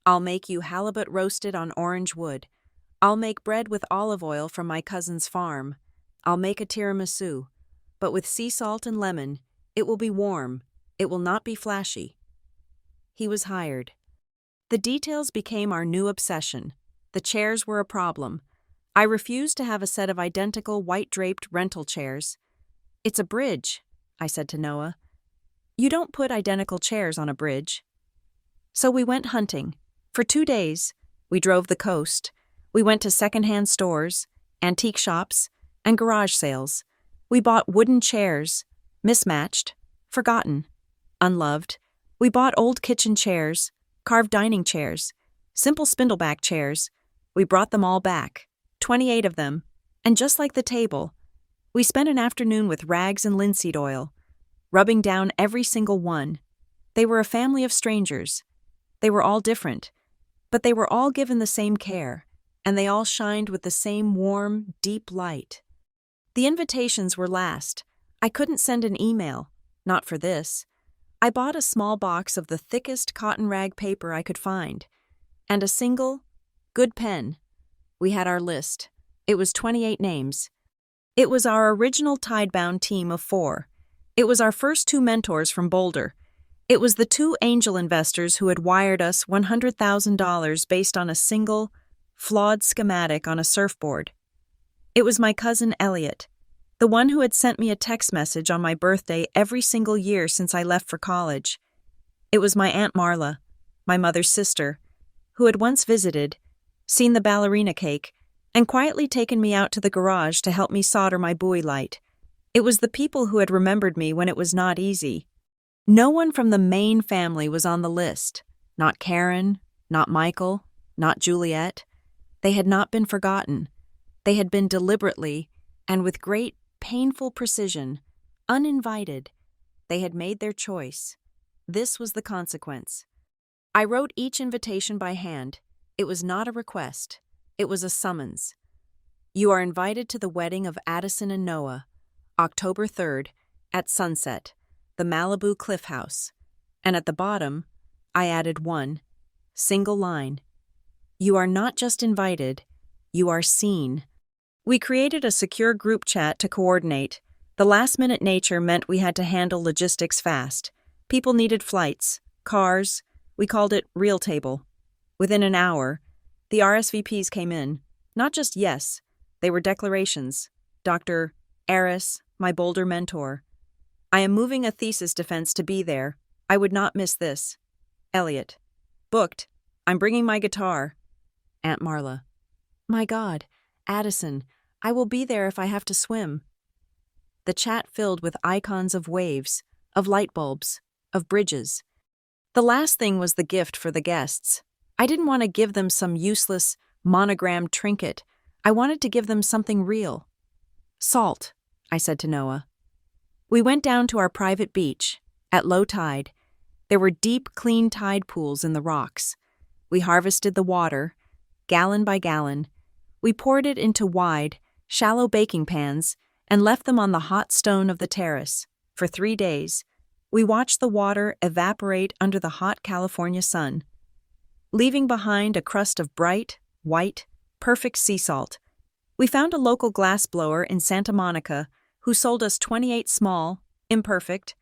"I'll make you halibut roasted on orange wood. I'll make bread with olive oil from my cousin's farm. I'll make a tiramisu. But with sea salt and lemon, it will be warm. It will not be flashy." He was hired. The details became our new obsession. The chairs were a problem. I refused to have a set of identical white-draped rental chairs. "It's a bridge," I said to Noah. "You don't put identical chairs on a bridge." So we went hunting. For 2 days, we drove the coast. We went to secondhand stores, antique shops, and garage sales. We bought wooden chairs, mismatched, forgotten, unloved. We bought old kitchen chairs, carved dining chairs, simple spindleback chairs. We brought them all back, 28 of them, and just like the table, we spent an afternoon with rags and linseed oil, rubbing down every single one. They were a family of strangers. They were all different, but they were all given the same care, and they all shined with the same warm, deep light. The invitations were last. I couldn't send an email, not for this. I bought a small box of the thickest cotton rag paper I could find, and a single, good pen. We had our list. It was 28 names. It was our original Tidebound team of 4. It was our first 2 mentors from Boulder. It was the 2 angel investors who had wired us $100,000 based on a single, flawed schematic on a surfboard. It was my cousin Elliot, the one who had sent me a text message on my birthday every single year since I left for college. It was my Aunt Marla, my mother's sister, who had once visited, seen the ballerina cake, and quietly taken me out to the garage to help me solder my buoy light. It was the people who had remembered me when it was not easy. No one from the main family was on the list. Not Karen, not Michael, not Juliet. They had not been forgotten. They had been deliberately, and with great, painful precision, uninvited. They had made their choice. This was the consequence. I wrote each invitation by hand. It was not a request. It was a summons. "You are invited to the wedding of Addison and Noah, October 3rd, at sunset, the Malibu Cliff House." And at the bottom, I added 1, Single line. You are not just invited, you are seen. We created a secure group chat to coordinate. The last-minute nature meant we had to handle logistics fast. People needed flights, cars. We called it Real Table. Within an hour, the RSVPs came in. Not just yes, they were declarations. Dr. Eris, my Boulder mentor. I am moving a thesis defense to be there. I would not miss this. Elliot. Booked. I'm bringing my guitar. Aunt Marla. My God, Addison, I will be there if I have to swim. The chat filled with icons of waves, of light bulbs, of bridges. The last thing was the gift for the guests. I didn't want to give them some useless, monogrammed trinket. I wanted to give them something real. Salt, I said to Noah. We went down to our private beach, at low tide. There were deep, clean tide pools in the rocks. We harvested the water, gallon by gallon. We poured it into wide, shallow baking pans and left them on the hot stone of the terrace. For 3 days, we watched the water evaporate under the hot California sun, leaving behind a crust of bright, white, perfect sea salt. We found a local glassblower in Santa Monica who sold us 28 small, imperfect,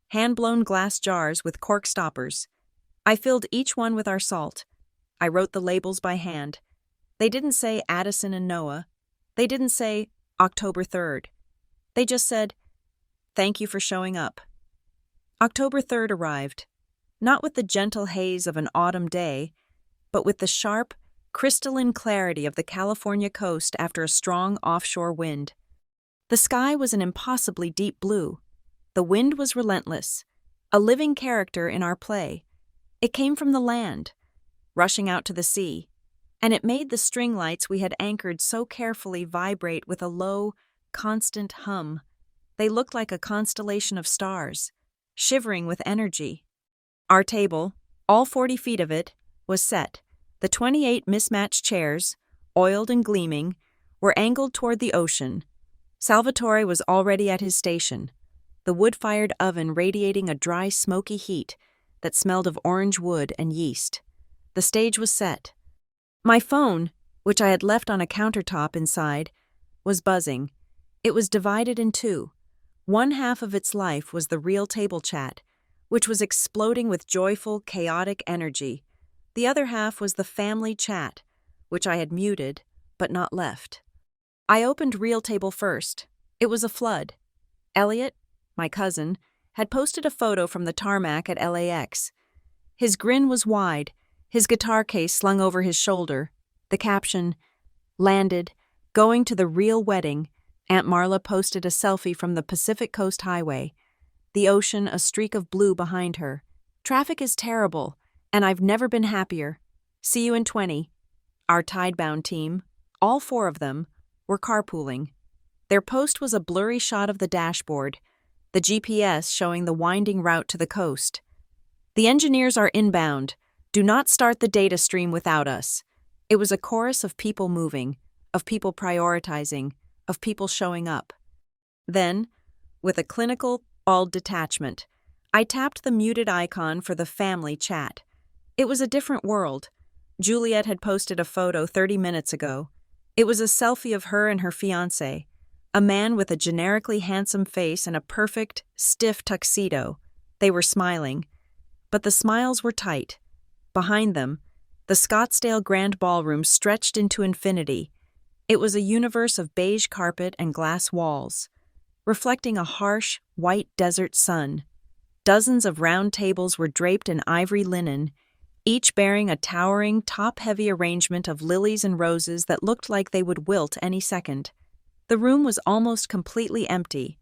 hand-blown glass jars with cork stoppers. I filled each one with our salt. I wrote the labels by hand. They didn't say Addison and Noah. They didn't say October 3rd. They just said, thank you for showing up. October 3rd arrived, not with the gentle haze of an autumn day, but with the sharp, crystalline clarity of the California coast after a strong offshore wind. The sky was an impossibly deep blue. The wind was relentless, a living character in our play. It came from the land, rushing out to the sea, and it made the string lights we had anchored so carefully vibrate with a low, constant hum. They looked like a constellation of stars, shivering with energy. Our table, all 40 feet of it, was set. The 28 mismatched chairs, oiled and gleaming, were angled toward the ocean. Salvatore was already at his station, the wood-fired oven radiating a dry, smoky heat that smelled of orange wood and yeast. The stage was set. My phone, which I had left on a countertop inside, was buzzing. It was divided in two. One half of its life was the real table chat, which was exploding with joyful, chaotic energy. The other half was the family chat, which I had muted, but not left. I opened Real Table first. It was a flood. Elliot, my cousin, had posted a photo from the tarmac at LAX. His grin was wide, his guitar case slung over his shoulder. The caption, landed, going to the real wedding. Aunt Marla posted a selfie from the Pacific Coast Highway. The ocean a streak of blue behind her. Traffic is terrible, and I've never been happier. See you in 20. Our tidebound team, all 4 of them, were carpooling. Their post was a blurry shot of the dashboard, the GPS showing the winding route to the coast. The engineers are inbound. Do not start the data stream without us. It was a chorus of people moving, of people prioritizing, of people showing up. Then, with a clinical, bald detachment, I tapped the muted icon for the family chat. It was a different world. Juliet had posted a photo 30 minutes ago. It was a selfie of her and her fiancé, a man with a generically handsome face and a perfect, stiff tuxedo. They were smiling. But the smiles were tight. Behind them, the Scottsdale Grand Ballroom stretched into infinity. It was a universe of beige carpet and glass walls, reflecting a harsh, white desert sun. Dozens of round tables were draped in ivory linen, each bearing a towering, top-heavy arrangement of lilies and roses that looked like they would wilt any second. The room was almost completely empty.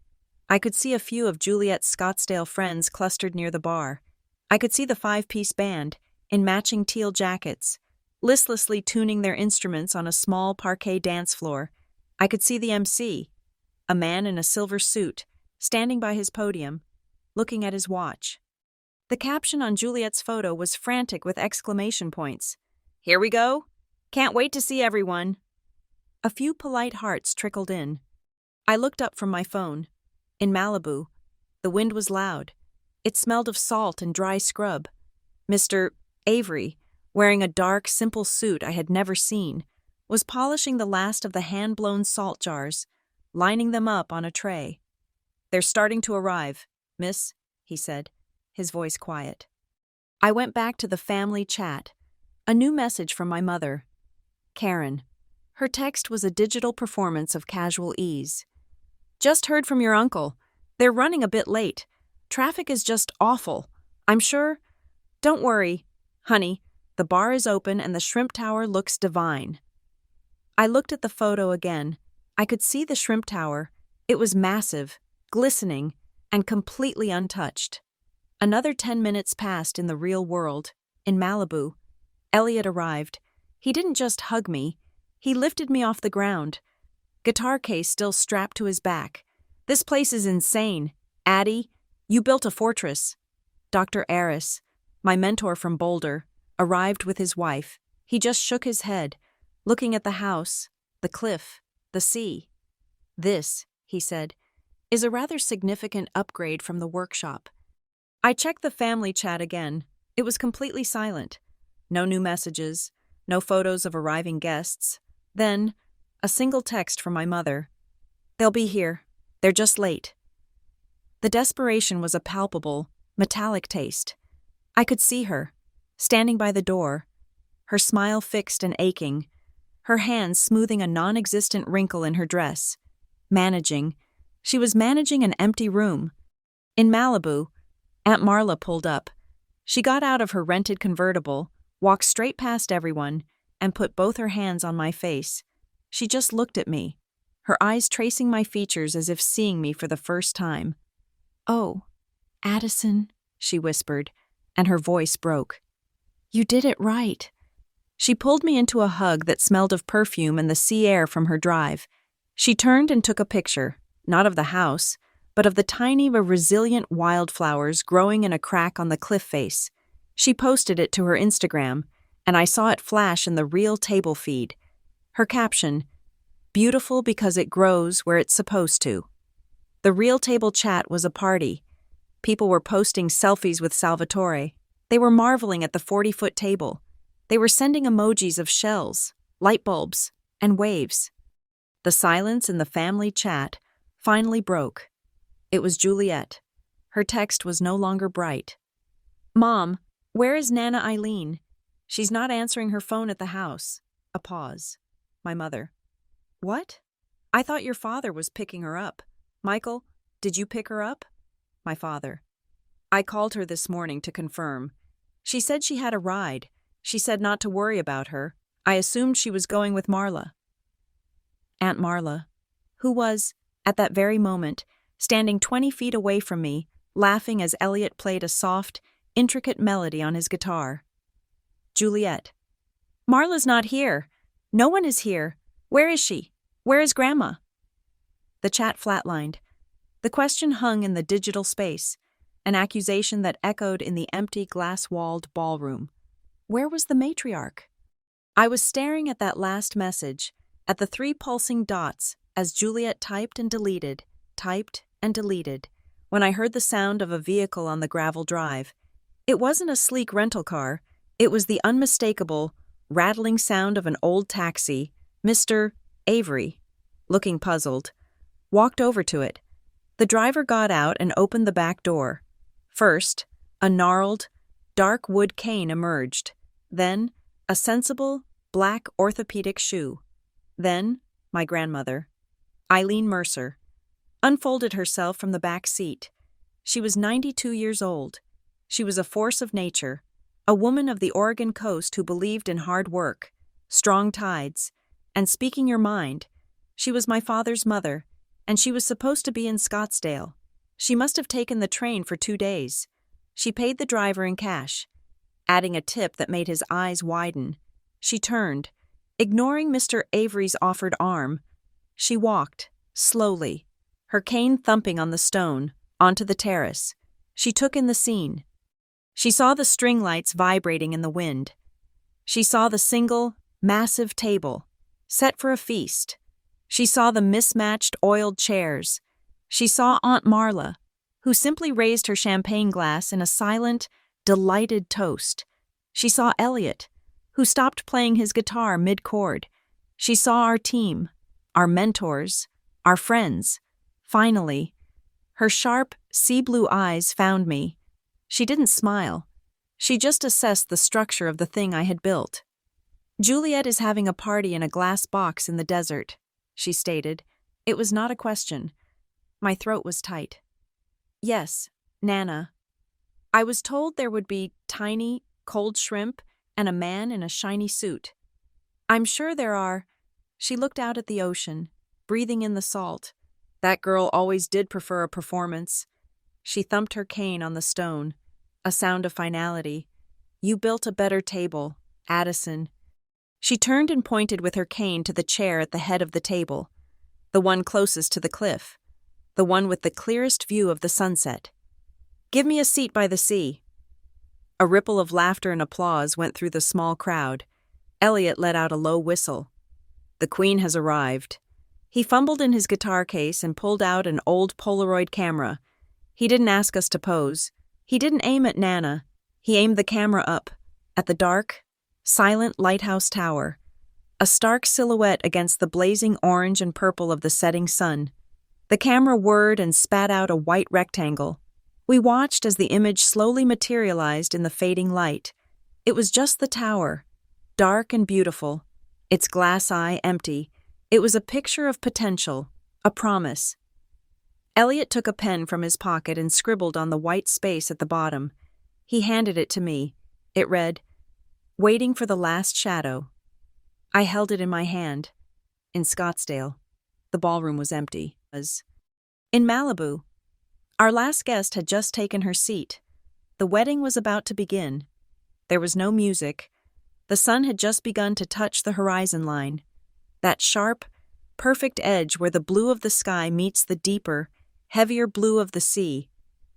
I could see a few of Juliet's Scottsdale friends clustered near the bar. I could see the 5-piece band, in matching teal jackets, listlessly tuning their instruments on a small parquet dance floor. I could see the MC, a man in a silver suit, standing by his podium, looking at his watch. The caption on Juliet's photo was frantic with exclamation points. Here we go. Can't wait to see everyone. A few polite hearts trickled in. I looked up from my phone. In Malibu, the wind was loud. It smelled of salt and dry scrub. Mr. Avery, wearing a dark, simple suit I had never seen, was polishing the last of the hand-blown salt jars, lining them up on a tray. "They're starting to arrive, miss," he said, his voice quiet. I went back to the family chat. A new message from my mother. Karen. Her text was a digital performance of casual ease. "Just heard from your uncle. They're running a bit late. Traffic is just awful. I'm sure. Don't worry, honey. The bar is open and the shrimp tower looks divine." I looked at the photo again. I could see the shrimp tower. It was massive, glistening, and completely untouched. Another 10 minutes passed in the real world, in Malibu. Elliot arrived. He didn't just hug me. He lifted me off the ground. Guitar case still strapped to his back. "This place is insane. Addie, you built a fortress." Dr. Aris, my mentor from Boulder, arrived with his wife. He just shook his head, looking at the house, the cliff, the sea. "This," he said, "is a rather significant upgrade from the workshop." I checked the family chat again. It was completely silent. No new messages, no photos of arriving guests. Then, a single text from my mother. "They'll be here. They're just late." The desperation was a palpable, metallic taste. I could see her, standing by the door, her smile fixed and aching, her hands smoothing a non-existent wrinkle in her dress. She was managing an empty room. In Malibu, Aunt Marla pulled up. She got out of her rented convertible, walked straight past everyone, and put both her hands on my face. She just looked at me, her eyes tracing my features as if seeing me for the first time. "Oh, Addison," she whispered, and her voice broke. "You did it right." She pulled me into a hug that smelled of perfume and the sea air from her drive. She turned and took a picture, not of the house, but of the tiny but resilient wildflowers growing in a crack on the cliff face. She posted it to her Instagram, and I saw it flash in the real table feed. Her caption, "Beautiful because it grows where it's supposed to." The real table chat was a party. People were posting selfies with Salvatore. They were marveling at the 40-foot table. They were sending emojis of shells, light bulbs, and waves. The silence in the family chat finally broke. It was Juliet. Her text was no longer bright. "Mom, where is Nana Eileen? She's not answering her phone at the house." A pause. My mother. "What? I thought your father was picking her up. Michael, did you pick her up?" My father. "I called her this morning to confirm. She said she had a ride. She said not to worry about her. I assumed she was going with Marla." Aunt Marla, who was, at that very moment, standing 20 feet away from me, laughing as Elliot played a soft, intricate melody on his guitar. Juliet. "Marla's not here. No one is here. Where is she? Where is Grandma?" The chat flatlined. The question hung in the digital space, an accusation that echoed in the empty glass-walled ballroom. Where was the matriarch? I was staring at that last message, at the 3 pulsing dots as Juliet typed and deleted, when I heard the sound of a vehicle on the gravel drive. It wasn't a sleek rental car. It was the unmistakable, rattling sound of an old taxi. Mr. Avery, looking puzzled, walked over to it. The driver got out and opened the back door. First, a gnarled, dark wood cane emerged. Then, a sensible, black orthopedic shoe. Then, my grandmother, Eileen Mercer, unfolded herself from the back seat. She was 92 years old. She was a force of nature, a woman of the Oregon coast who believed in hard work, strong tides, and speaking your mind. She was my father's mother, and she was supposed to be in Scottsdale. She must have taken the train for 2 days. She paid the driver in cash, adding a tip that made his eyes widen. She turned, ignoring Mr. Avery's offered arm. She walked, slowly, her cane thumping on the stone, onto the terrace. She took in the scene. She saw the string lights vibrating in the wind. She saw the single, massive table, set for a feast. She saw the mismatched oiled chairs. She saw Aunt Marla, who simply raised her champagne glass in a silent, delighted toast. She saw Elliot, who stopped playing his guitar mid-chord. She saw our team, our mentors, our friends. Finally, her sharp, sea-blue eyes found me. She didn't smile. She just assessed the structure of the thing I had built. "Juliet is having a party in a glass box in the desert," she stated. It was not a question. My throat was tight. "Yes, Nana. I was told there would be tiny, cold shrimp and a man in a shiny suit. I'm sure there are." She looked out at the ocean, breathing in the salt. "That girl always did prefer a performance." She thumped her cane on the stone, a sound of finality. "You built a better table, Addison." She turned and pointed with her cane to the chair at the head of the table, the one closest to the cliff, the one with the clearest view of the sunset. "Give me a seat by the sea." A ripple of laughter and applause went through the small crowd. Elliot let out a low whistle. "The Queen has arrived." He fumbled in his guitar case and pulled out an old Polaroid camera. He didn't ask us to pose. He didn't aim at Nana. He aimed the camera up, at the dark, silent lighthouse tower, a stark silhouette against the blazing orange and purple of the setting sun. The camera whirred and spat out a white rectangle. We watched as the image slowly materialized in the fading light. It was just the tower, dark and beautiful, its glass eye empty. It was a picture of potential, a promise. Elliot took a pen from his pocket and scribbled on the white space at the bottom. He handed it to me. It read, "Waiting for the last shadow." I held it in my hand. In Scottsdale, the ballroom was empty. In Malibu, our last guest had just taken her seat. The wedding was about to begin. There was no music. The sun had just begun to touch the horizon line, that sharp, perfect edge where the blue of the sky meets the deeper, heavier blue of the sea.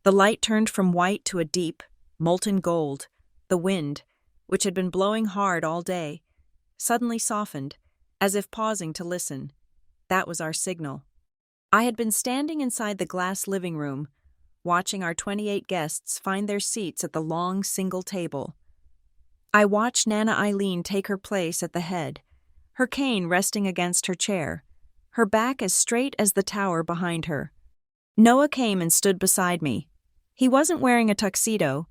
The light turned from white to a deep, molten gold. The wind, which had been blowing hard all day, suddenly softened, as if pausing to listen. That was our signal. I had been standing inside the glass living room, watching our 28 guests find their seats at the long single table. I watched Nana Eileen take her place at the head, her cane resting against her chair, her back as straight as the tower behind her. Noah came and stood beside me. He wasn't wearing a tuxedo.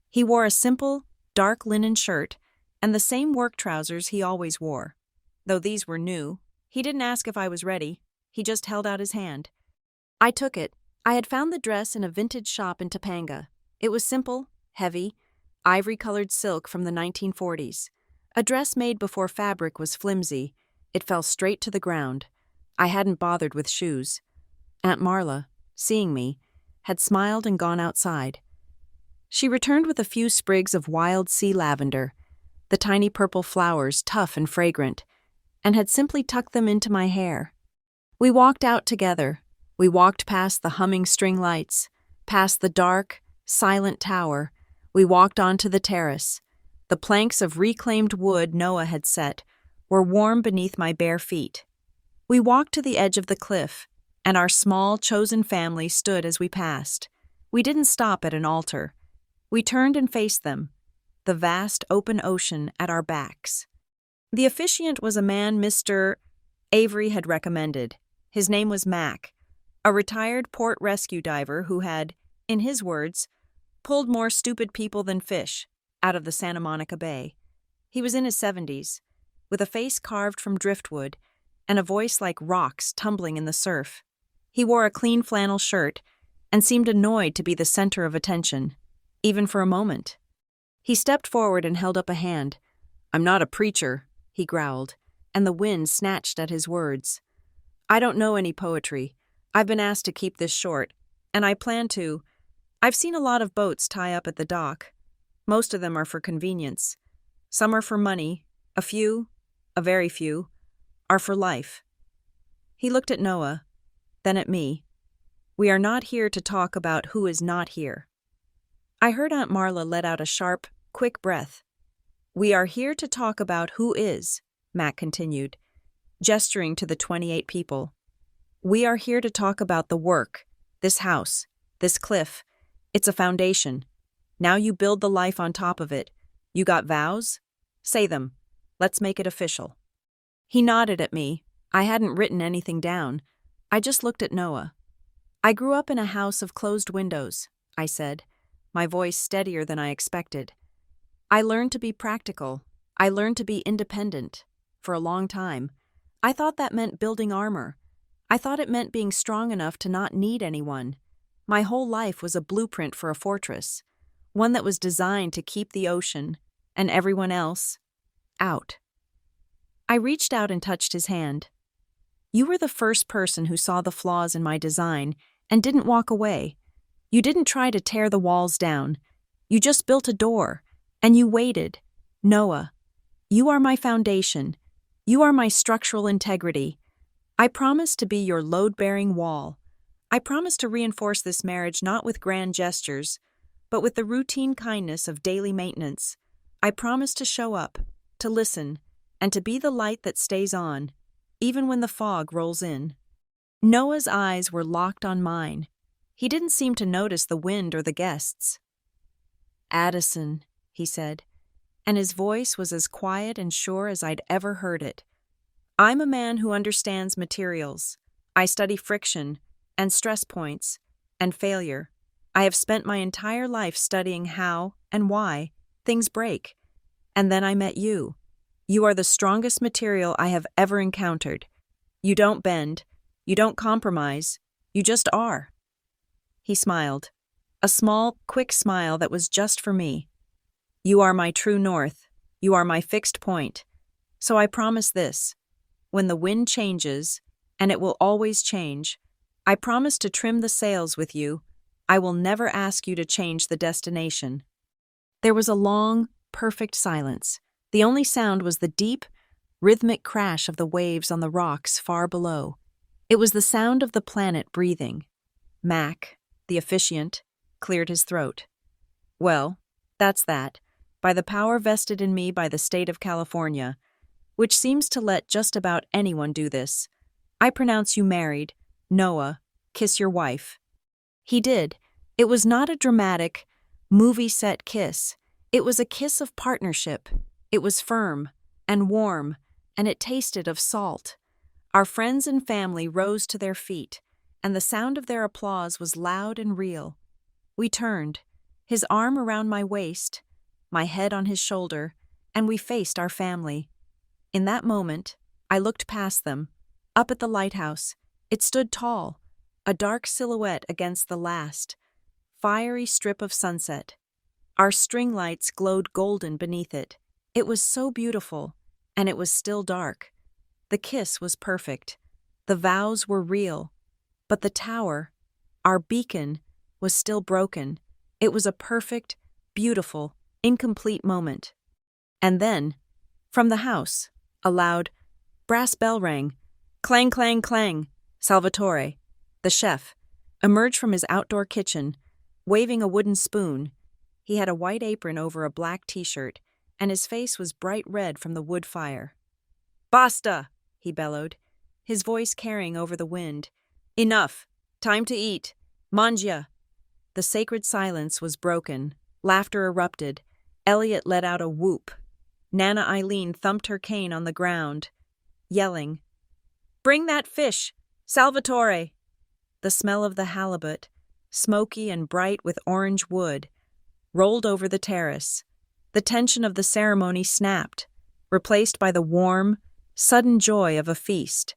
He wore a simple, dark linen shirt and the same work trousers he always wore. Though these were new, he didn't ask if I was ready. He just held out his hand. I took it. I had found the dress in a vintage shop in Topanga. It was simple, heavy, ivory-colored silk from the 1940s. A dress made before fabric was flimsy. It fell straight to the ground. I hadn't bothered with shoes. Aunt Marla, seeing me, had smiled and gone outside. She returned with a few sprigs of wild sea lavender, the tiny purple flowers tough and fragrant, and had simply tucked them into my hair. We walked out together. We walked past the humming string lights, past the dark, silent tower. We walked onto the terrace. The planks of reclaimed wood Noah had set were warm beneath my bare feet. We walked to the edge of the cliff, and our small, chosen family stood as we passed. We didn't stop at an altar. We turned and faced them, the vast open ocean at our backs. The officiant was a man Mr. Avery had recommended. His name was Mac, a retired port rescue diver who had, in his words, pulled more stupid people than fish out of the Santa Monica Bay. He was in his 70s, with a face carved from driftwood and a voice like rocks tumbling in the surf. He wore a clean flannel shirt and seemed annoyed to be the center of attention, even for a moment. He stepped forward and held up a hand. "I'm not a preacher," he growled, and the wind snatched at his words. "I don't know any poetry. I've been asked to keep this short, and I plan to. I've seen a lot of boats tie up at the dock. Most of them are for convenience. Some are for money. A few, a very few, are for life." He looked at Noah, then at me. "We are not here to talk about who is not here." I heard Aunt Marla let out a sharp, quick breath. "We are here to talk about who is," Matt continued, gesturing to the 28 people. "We are here to talk about the work, this house, this cliff. It's a foundation. Now you build the life on top of it. You got vows? Say them. Let's make it official." He nodded at me. I hadn't written anything down. I just looked at Noah. "I grew up in a house of closed windows," I said, my voice steadier than I expected. "I learned to be practical. I learned to be independent. For a long time. I thought that meant building armor. I thought it meant being strong enough to not need anyone. My whole life was a blueprint for a fortress, one that was designed to keep the ocean, and everyone else, out." I reached out and touched his hand. "You were the first person who saw the flaws in my design and didn't walk away. You didn't try to tear the walls down. You just built a door, and you waited. Noah, you are my foundation. You are my structural integrity. I promise to be your load-bearing wall. I promise to reinforce this marriage not with grand gestures, but with the routine kindness of daily maintenance. I promise to show up, to listen, and to be the light that stays on, even when the fog rolls in." Noah's eyes were locked on mine. He didn't seem to notice the wind or the guests. "Addison," he said, and his voice was as quiet and sure as I'd ever heard it. "I'm a man who understands materials. I study friction, and stress points, and failure. I have spent my entire life studying how and why things break. And then I met you. You are the strongest material I have ever encountered. You don't bend. You don't compromise. You just are." He smiled. A small, quick smile that was just for me. "You are my true north. You are my fixed point. So I promise this. When the wind changes, and it will always change, I promise to trim the sails with you. I will never ask you to change the destination." There was a long, perfect silence. The only sound was the deep, rhythmic crash of the waves on the rocks far below. It was the sound of the planet breathing. Mac, the officiant, cleared his throat. "Well, that's that. By the power vested in me by the state of California, which seems to let just about anyone do this, I pronounce you married. Noah, kiss your wife." He did. It was not a dramatic, movie-set kiss. It was a kiss of partnership. It was firm and warm, and it tasted of salt. Our friends and family rose to their feet, and the sound of their applause was loud and real. We turned, his arm around my waist, my head on his shoulder, and we faced our family. In that moment, I looked past them, up at the lighthouse. It stood tall, a dark silhouette against the last, fiery strip of sunset. Our string lights glowed golden beneath it. It was so beautiful, and it was still dark. The kiss was perfect. The vows were real. But the tower, our beacon, was still broken. It was a perfect, beautiful, incomplete moment. And then, from the house, a loud brass bell rang. Clang, clang, clang. Salvatore, the chef, emerged from his outdoor kitchen, waving a wooden spoon. He had a white apron over a black t-shirt, and his face was bright red from the wood fire. "Basta!" he bellowed, his voice carrying over the wind. "Enough! Time to eat! Mangia!" The sacred silence was broken. Laughter erupted. Elliot let out a whoop. Nana Eileen thumped her cane on the ground, yelling, "Bring that fish! Salvatore!" The smell of the halibut, smoky and bright with orange wood, rolled over the terrace. The tension of the ceremony snapped, replaced by the warm, sudden joy of a feast.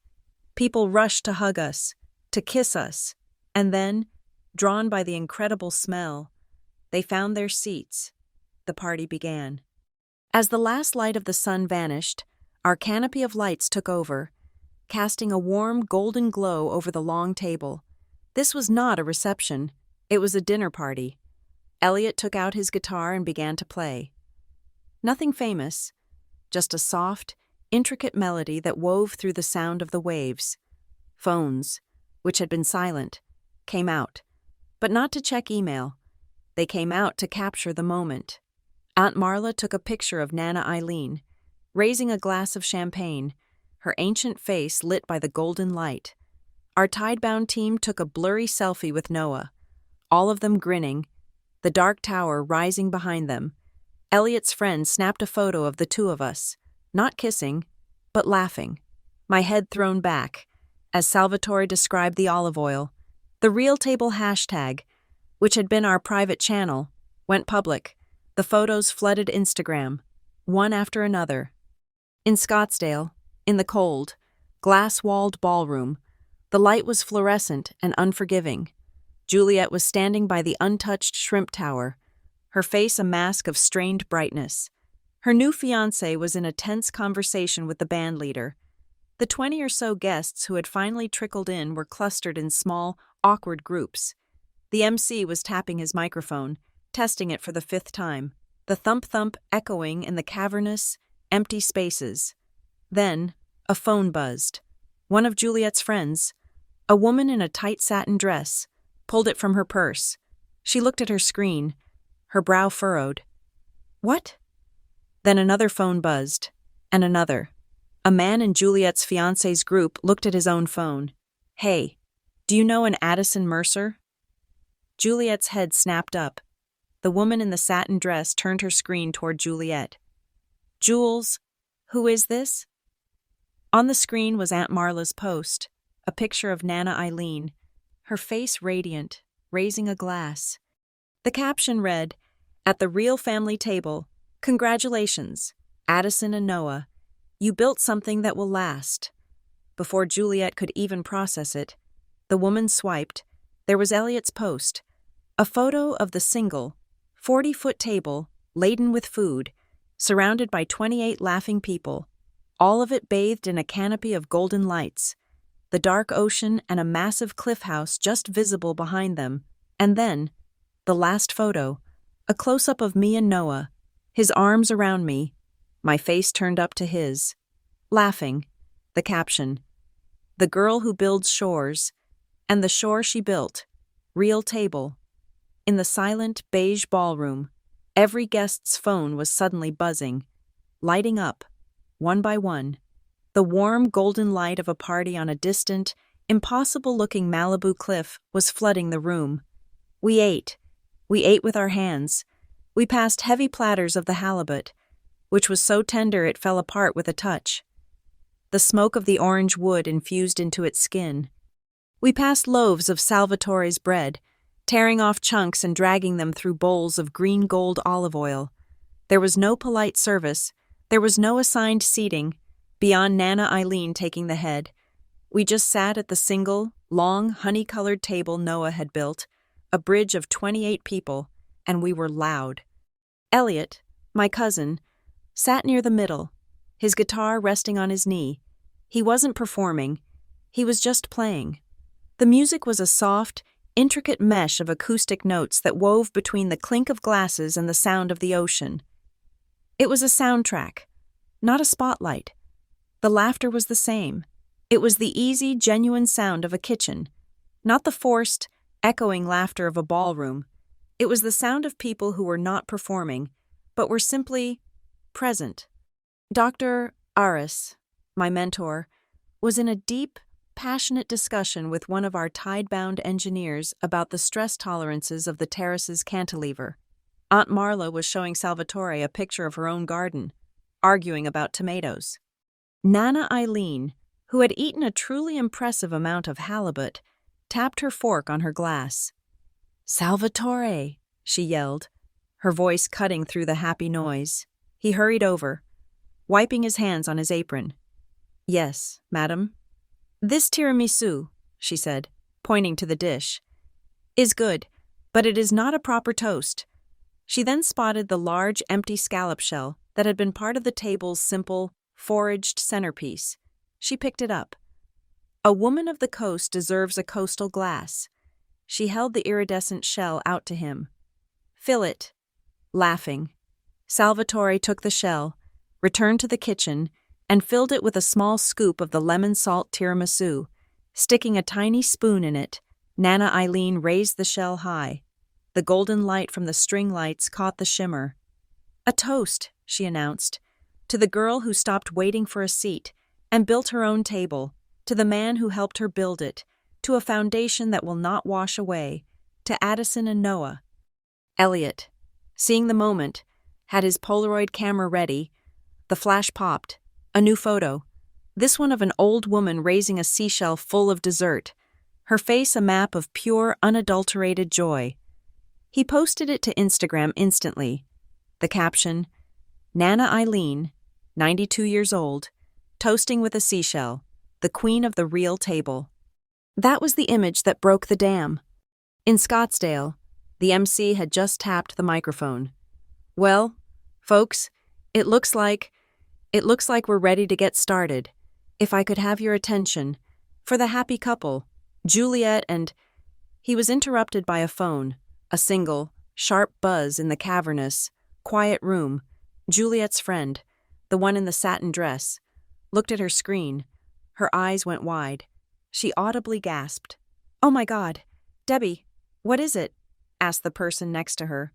People rushed to hug us, to kiss us, and then, drawn by the incredible smell, they found their seats. The party began. As the last light of the sun vanished, our canopy of lights took over, casting a warm golden glow over the long table. This was not a reception. It was a dinner party. Elliot took out his guitar and began to play. Nothing famous, just a soft, intricate melody that wove through the sound of the waves. Phones, which had been silent, came out, but not to check email. They came out to capture the moment. Aunt Marla took a picture of Nana Eileen, raising a glass of champagne, her ancient face lit by the golden light. Our tidebound team took a blurry selfie with Noah, all of them grinning, the dark tower rising behind them. Elliot's friend snapped a photo of the two of us, Not kissing, but laughing. My head thrown back, as Salvatore described the olive oil. The Real Table hashtag, which had been our private channel, went public. The photos flooded Instagram, one after another. In Scottsdale, in the cold, glass-walled ballroom, the light was fluorescent and unforgiving. Juliet was standing by the untouched shrimp tower, her face a mask of strained brightness. Her new fiancé was in a tense conversation with the bandleader. The 20 or so guests who had finally trickled in were clustered in small, awkward groups. The MC was tapping his microphone, testing it for the 5th time, the thump-thump echoing in the cavernous, empty spaces. Then, a phone buzzed. One of Juliet's friends, a woman in a tight satin dress, pulled it from her purse. She looked at her screen, her brow furrowed. What? Then another phone buzzed, and another. A man in Juliet's fiancé's group looked at his own phone. Hey, do you know an Addison Mercer? Juliet's head snapped up. The woman in the satin dress turned her screen toward Juliet. Jules, who is this? On the screen was Aunt Marla's post, a picture of Nana Eileen, her face radiant, raising a glass. The caption read, "At the real family table, congratulations, Addison and Noah. You built something that will last." Before Juliet could even process it, the woman swiped. There was Elliot's post, a photo of the single, 40-foot table laden with food, surrounded by 28 laughing people, all of it bathed in a canopy of golden lights, the dark ocean and a massive cliff house just visible behind them. And then, the last photo, a close-up of me and Noah, his arms around me, my face turned up to his. Laughing, the caption, "The girl who builds shores, and the shore she built, real table." In the silent, beige ballroom, every guest's phone was suddenly buzzing, lighting up, one by one. The warm, golden light of a party on a distant, impossible-looking Malibu cliff was flooding the room. We ate. We ate with our hands. We passed heavy platters of the halibut, which was so tender it fell apart with a touch. The smoke of the orange wood infused into its skin. We passed loaves of Salvatore's bread, tearing off chunks and dragging them through bowls of green gold olive oil. There was no polite service. There was no assigned seating, beyond Nana Eileen taking the head. We just sat at the single, long, honey-colored table Noah had built, a bridge of 28 people, and we were loud. Elliot, my cousin, sat near the middle, his guitar resting on his knee. He wasn't performing. He was just playing. The music was a soft, intricate mesh of acoustic notes that wove between the clink of glasses and the sound of the ocean. It was a soundtrack, not a spotlight. The laughter was the same. It was the easy, genuine sound of a kitchen, not the forced, echoing laughter of a ballroom. It was the sound of people who were not performing, but were simply present. Dr. Aris, my mentor, was in a deep, passionate discussion with one of our tide-bound engineers about the stress tolerances of the terrace's cantilever. Aunt Marla was showing Salvatore a picture of her own garden, arguing about tomatoes. Nana Eileen, who had eaten a truly impressive amount of halibut, tapped her fork on her glass. "Salvatore," she yelled, her voice cutting through the happy noise. He hurried over, wiping his hands on his apron. "Yes, madam." "This tiramisu," she said, pointing to the dish, "is good, but it is not a proper toast." She then spotted the large, empty scallop shell that had been part of the table's simple, foraged centerpiece. She picked it up. "A woman of the coast deserves a coastal glass." She held the iridescent shell out to him. "Fill it." Laughing, Salvatore took the shell, returned to the kitchen, and filled it with a small scoop of the lemon-salt tiramisu. Sticking a tiny spoon in it, Nana Eileen raised the shell high. The golden light from the string lights caught the shimmer. "A toast," she announced, "to the girl who stopped waiting for a seat and built her own table, to the man who helped her build it, to a foundation that will not wash away, to Addison and Noah." Elliot, seeing the moment, had his Polaroid camera ready. The flash popped, A new photo. This one of an old woman raising a seashell full of dessert. Her face a map of pure, unadulterated joy. He posted it to Instagram instantly. The caption, Nana Eileen, 92 years old, toasting with a seashell, the queen of the real table. That was the image that broke the dam. In Scottsdale, the MC had just tapped the microphone. Well, folks, it looks like we're ready to get started. If I could have your attention. For the happy couple, Juliet and... He was interrupted by a phone, a single, sharp buzz in the cavernous, quiet room. Juliet's friend, the one in the satin dress, looked at her screen. Her eyes went wide. She audibly gasped. "Oh my God! Debbie, what is it?" asked the person next to her.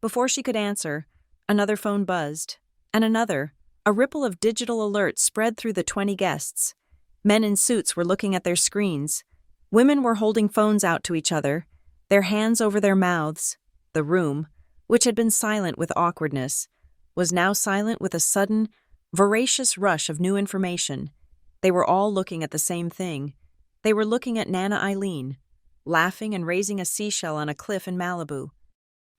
Before she could answer, another phone buzzed, and another. A ripple of digital alerts spread through the 20 guests. Men in suits were looking at their screens. Women were holding phones out to each other, their hands over their mouths. The room, which had been silent with awkwardness, was now silent with a sudden, voracious rush of new information. They were all looking at the same thing. They were looking at Nana Eileen, laughing and raising a seashell on a cliff in Malibu.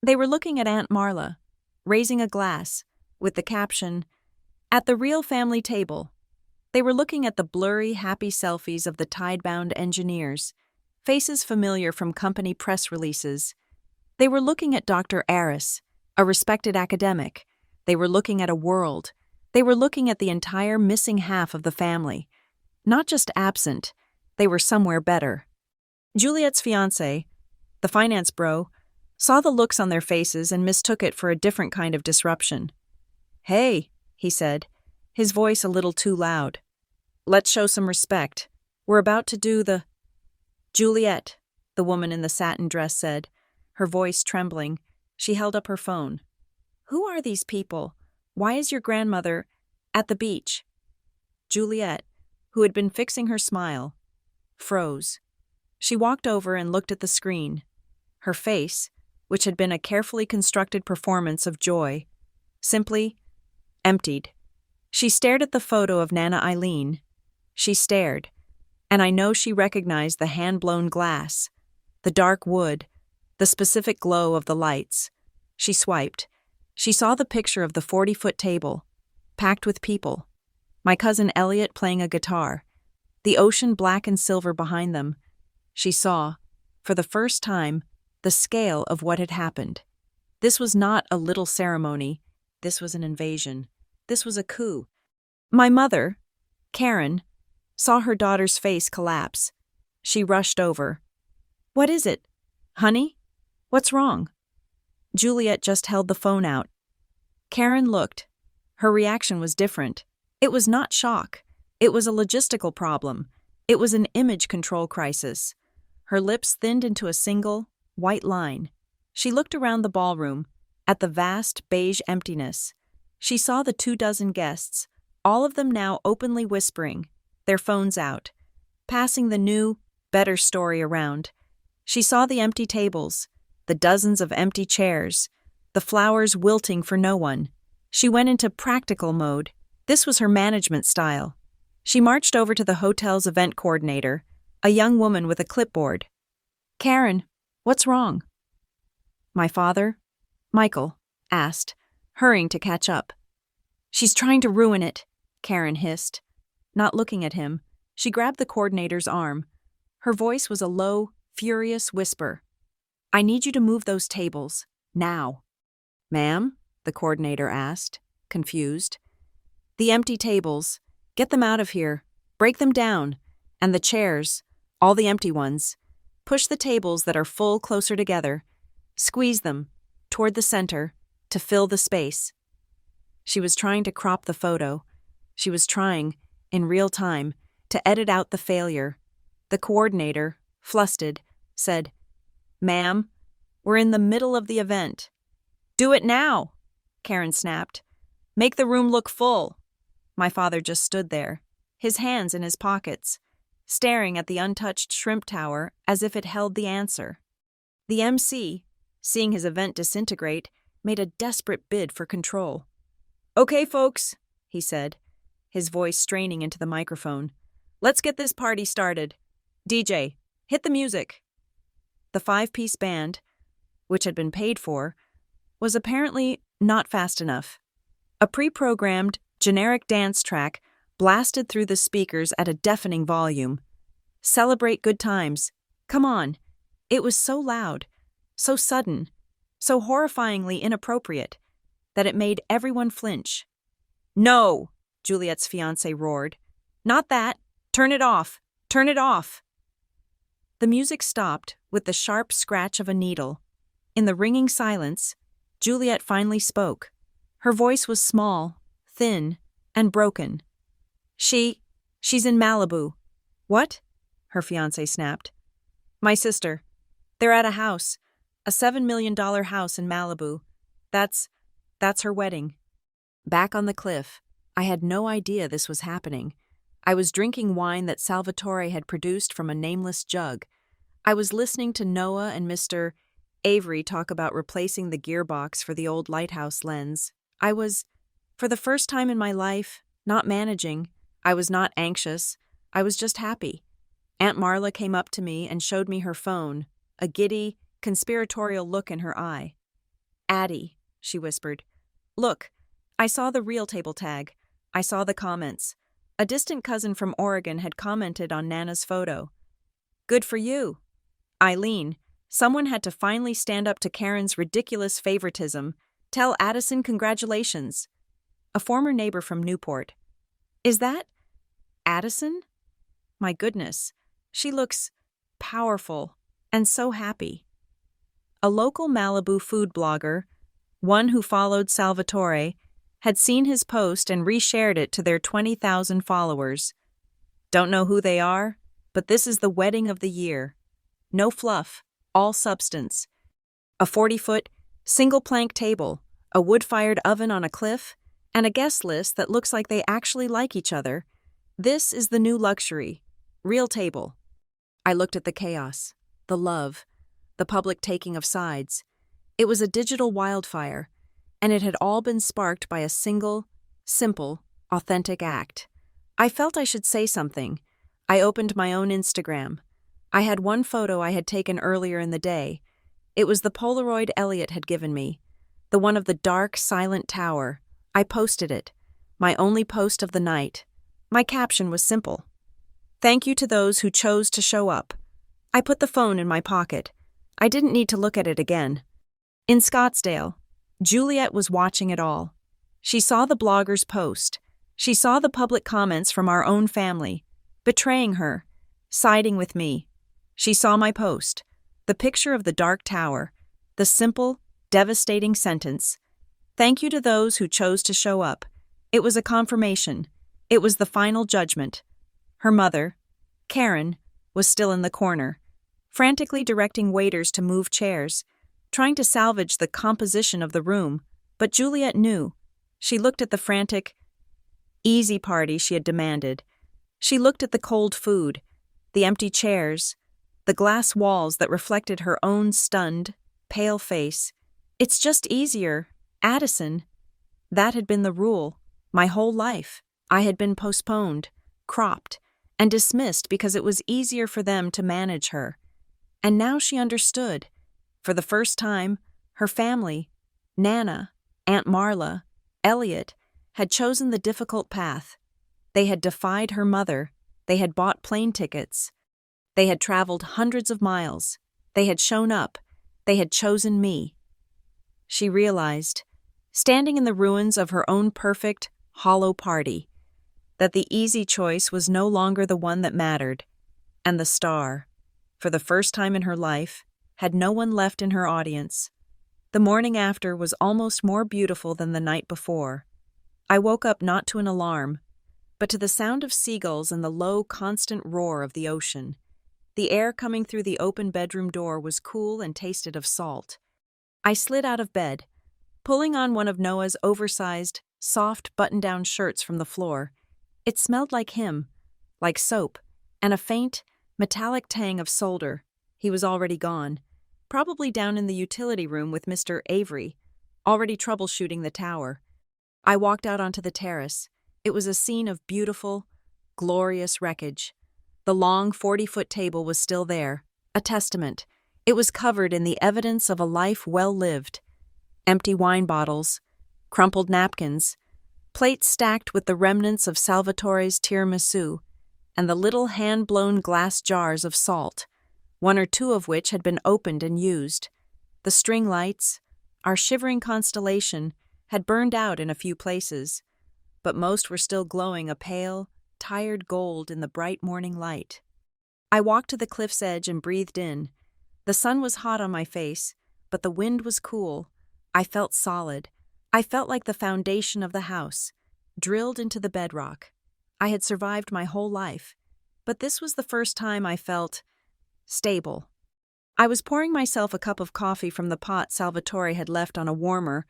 They were looking at Aunt Marla, raising a glass, with the caption, "At the real family table." They were looking at the blurry, happy selfies of the tidebound engineers, faces familiar from company press releases. They were looking at Dr. Aris, a respected academic. They were looking at a world. They were looking at the entire missing half of the family. Not just absent, they were somewhere better. Juliet's fiancé, the finance bro, saw the looks on their faces and mistook it for a different kind of disruption. "Hey," he said, his voice a little too loud. "Let's show some respect. We're about to do the..." "Juliet," the woman in the satin dress said, her voice trembling. She held up her phone. "Who are these people? Why is your grandmother at the beach?" Juliet, who had been fixing her smile, froze. She walked over and looked at the screen. Her face, which had been a carefully constructed performance of joy, simply emptied. She stared at the photo of Nana Eileen. She stared, and I know she recognized the hand-blown glass, the dark wood, the specific glow of the lights. She swiped. She saw the picture of the 40-foot table, packed with people. My cousin Elliot playing a guitar, the ocean black and silver behind them. She saw, for the first time, the scale of what had happened. This was not a little ceremony. This was an invasion. This was a coup. My mother, Karen, saw her daughter's face collapse. She rushed over. "What is it? Honey? What's wrong?" Juliet just held the phone out. Karen looked. Her reaction was different. It was not shock. It was a logistical problem. It was an image control crisis. Her lips thinned into a single, white line. She looked around the ballroom, at the vast beige emptiness. She saw the 24 guests, all of them now openly whispering, their phones out, passing the new, better story around. She saw the empty tables, the dozens of empty chairs, the flowers wilting for no one. She went into practical mode. This was her management style. She marched over to the hotel's event coordinator, a young woman with a clipboard. "Karen, what's wrong?" My father, Michael, asked, hurrying to catch up. "She's trying to ruin it," Karen hissed. Not looking at him, she grabbed the coordinator's arm. Her voice was a low, furious whisper. "I need you to move those tables, now." "Ma'am?" the coordinator asked, confused. "The empty tables. Get them out of here. Break them down. And the chairs, all the empty ones. Push the tables that are full closer together. Squeeze them, toward the center, to fill the space." She was trying to crop the photo. She was trying, in real time, to edit out the failure. The coordinator, flustered, said, "Ma'am, we're in the middle of the event." "Do it now," Karen snapped. "Make the room look full." My father just stood there, his hands in his pockets, staring at the untouched shrimp tower as if it held the answer. The MC, seeing his event disintegrate, made a desperate bid for control. "Okay, folks," he said. his voice straining into the microphone. "Let's get this party started. DJ, hit the music." The five-piece band, which had been paid for, was apparently not fast enough. A pre-programmed, generic dance track blasted through the speakers at a deafening volume. "Celebrate good times. Come on." It was so loud, so sudden, so horrifyingly inappropriate, that it made everyone flinch. "No!" Juliet's fiancé roared. "Not that! Turn it off! Turn it off!" The music stopped with the sharp scratch of a needle. In the ringing silence, Juliet finally spoke. Her voice was small, thin, and broken. She's in Malibu." "What?" her fiancé snapped. "My sister. They're at a house, a $7 million house in Malibu. That's her wedding." Back on the cliff, I had no idea this was happening. I was drinking wine that Salvatore had produced from a nameless jug. I was listening to Noah and Mr. Avery talk about replacing the gearbox for the old lighthouse lens. I was, for the first time in my life, not managing. I was not anxious. I was just happy. Aunt Marla came up to me and showed me her phone, a giddy, conspiratorial look in her eye. "Addie," she whispered. "Look, I saw the real table tag. I saw the comments. A distant cousin from Oregon had commented on Nana's photo. Good for you. Eileen, someone had to finally stand up to Karen's ridiculous favoritism. Tell Addison congratulations." A former neighbor from Newport. "Is that Addison? My goodness, she looks powerful and so happy." A local Malibu food blogger, one who followed Salvatore, had seen his post and reshared it to their 20,000 followers. "Don't know who they are, but this is the wedding of the year. No fluff, all substance. A 40-foot, single-plank table, a wood-fired oven on a cliff, and a guest list that looks like they actually like each other. This is the new luxury. Real table." I looked at the chaos, the love, the public taking of sides. It was a digital wildfire, and it had all been sparked by a single, simple, authentic act. I felt I should say something. I opened my own Instagram. I had one photo I had taken earlier in the day. It was the Polaroid Elliot had given me, the one of the dark, silent tower. I posted it, my only post of the night. My caption was simple. "Thank you to those who chose to show up." I put the phone in my pocket. I didn't need to look at it again. In Scottsdale, Juliet was watching it all. She saw the blogger's post. She saw the public comments from our own family, betraying her, siding with me. She saw my post, the picture of the dark tower, the simple, devastating sentence. "Thank you to those who chose to show up." It was a confirmation. It was the final judgment. Her mother, Karen, was still in the corner, frantically directing waiters to move chairs, trying to salvage the composition of the room, but Juliet knew. She looked at the frantic, easy party she had demanded. She looked at the cold food, the empty chairs, the glass walls that reflected her own stunned, pale face. "It's just easier, Addison." That had been the rule. My whole life, I had been postponed, cropped, and dismissed because it was easier for them to manage her. And now she understood. For the first time, her family, Nana, Aunt Marla, Elliot, had chosen the difficult path. They had defied her mother. They had bought plane tickets. They had traveled hundreds of miles. They had shown up. They had chosen me. She realized, standing in the ruins of her own perfect, hollow party, that the easy choice was no longer the one that mattered, and the star, for the first time in her life, had no one left in her audience. The morning after was almost more beautiful than the night before. I woke up not to an alarm, but to the sound of seagulls and the low, constant roar of the ocean. The air coming through the open bedroom door was cool and tasted of salt. I slid out of bed, pulling on one of Noah's oversized, soft button-down shirts from the floor. It smelled like him, like soap, and a faint, metallic tang of solder. He was already gone, probably down in the utility room with Mr. Avery, already troubleshooting the tower. I walked out onto the terrace. It was a scene of beautiful, glorious wreckage. The long 40-foot table was still there, a testament. It was covered in the evidence of a life well lived. Empty wine bottles, crumpled napkins, plates stacked with the remnants of Salvatore's tiramisu, and the little hand-blown glass jars of salt, one or two of which had been opened and used. The string lights, our shivering constellation, had burned out in a few places, but most were still glowing a pale, tired gold in the bright morning light. I walked to the cliff's edge and breathed in. The sun was hot on my face, but the wind was cool. I felt solid. I felt like the foundation of the house, drilled into the bedrock. I had survived my whole life, but this was the first time I felt stable. I was pouring myself a cup of coffee from the pot Salvatore had left on a warmer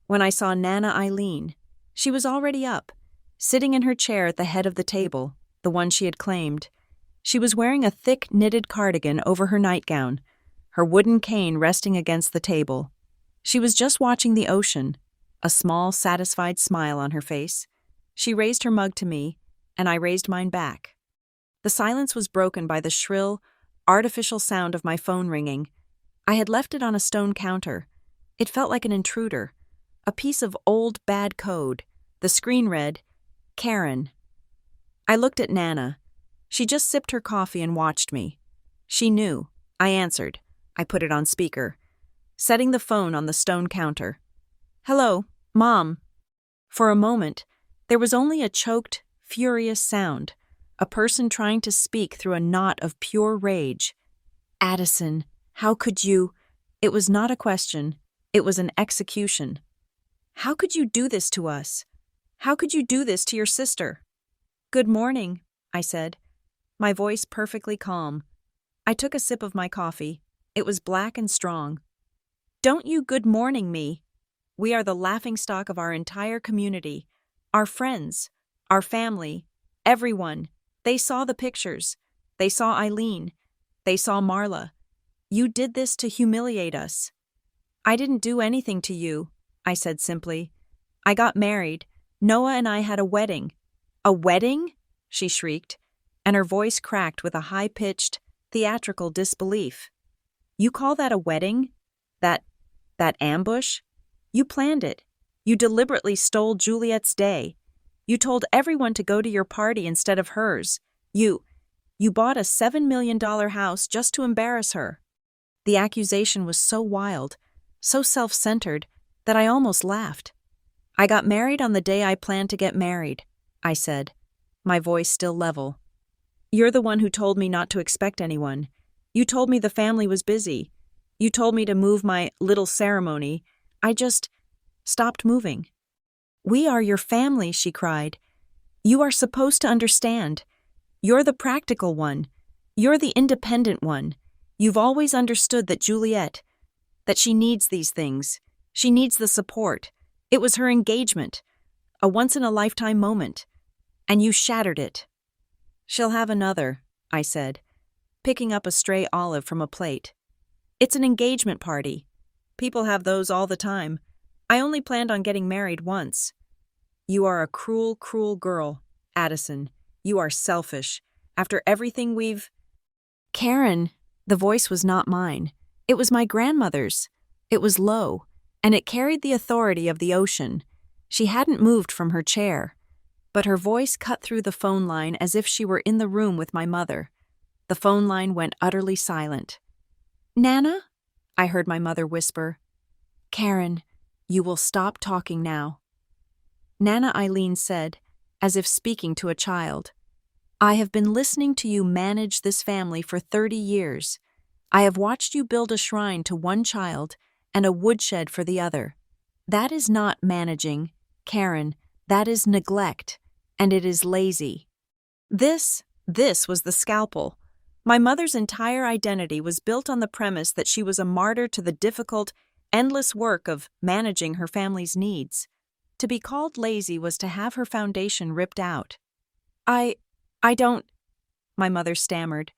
when I saw Nana Eileen. She was already up, sitting in her chair at the head of the table, the one she had claimed. She was wearing a thick knitted cardigan over her nightgown, her wooden cane resting against the table. She was just watching the ocean, a small, satisfied smile on her face. She raised her mug to me, and I raised mine back. The silence was broken by the shrill, artificial sound of my phone ringing. I had left it on a stone counter. It felt like an intruder, a piece of old bad code. The screen read, Karen. I looked at Nana. She just sipped her coffee and watched me. She knew. I answered. I put it on speaker, setting the phone on the stone counter. Hello, Mom. For a moment, there was only a choked, furious sound, a person trying to speak through a knot of pure rage. Addison, how could you? It was not a question. It was an execution. How could you do this to us? How could you do this to your sister? Good morning, I said, my voice perfectly calm. I took a sip of my coffee. It was black and strong. Don't you good morning me. We are the laughingstock of our entire community, our friends, our family, everyone. They saw the pictures. They saw Eileen. They saw Marla. You did this to humiliate us. I didn't do anything to you, I said simply. I got married. Noah and I had a wedding. A wedding? She shrieked, and her voice cracked with a high-pitched, theatrical disbelief. You call that a wedding? That ambush? You planned it. You deliberately stole Juliet's day. You told everyone to go to your party instead of hers. You bought a $7 million house just to embarrass her. The accusation was so wild, so self-centered, that I almost laughed. I got married on the day I planned to get married, I said, my voice still level. You're the one who told me not to expect anyone. You told me the family was busy. You told me to move my little ceremony. I just stopped moving. We are your family, she cried. You are supposed to understand. You're the practical one. You're the independent one. You've always understood that Juliet, that she needs these things. She needs the support. It was her engagement, a once-in-a-lifetime moment, and you shattered it. She'll have another, I said, picking up a stray olive from a plate. It's an engagement party. People have those all the time. I only planned on getting married once. You are a cruel, cruel girl, Addison. You are selfish. After everything we've... Karen, the voice was not mine. It was my grandmother's. It was low, and it carried the authority of the ocean. She hadn't moved from her chair, but her voice cut through the phone line as if she were in the room with my mother. The phone line went utterly silent. Nana? I heard my mother whisper. Karen, you will stop talking now. Nana Eileen said, as if speaking to a child, I have been listening to you manage this family for 30 years. I have watched you build a shrine to one child and a woodshed for the other. That is not managing, Karen. That is neglect, and it is lazy. This was the scalpel. My mother's entire identity was built on the premise that she was a martyr to the difficult, endless work of managing her family's needs. To be called lazy was to have her foundation ripped out. I don't, my mother stammered.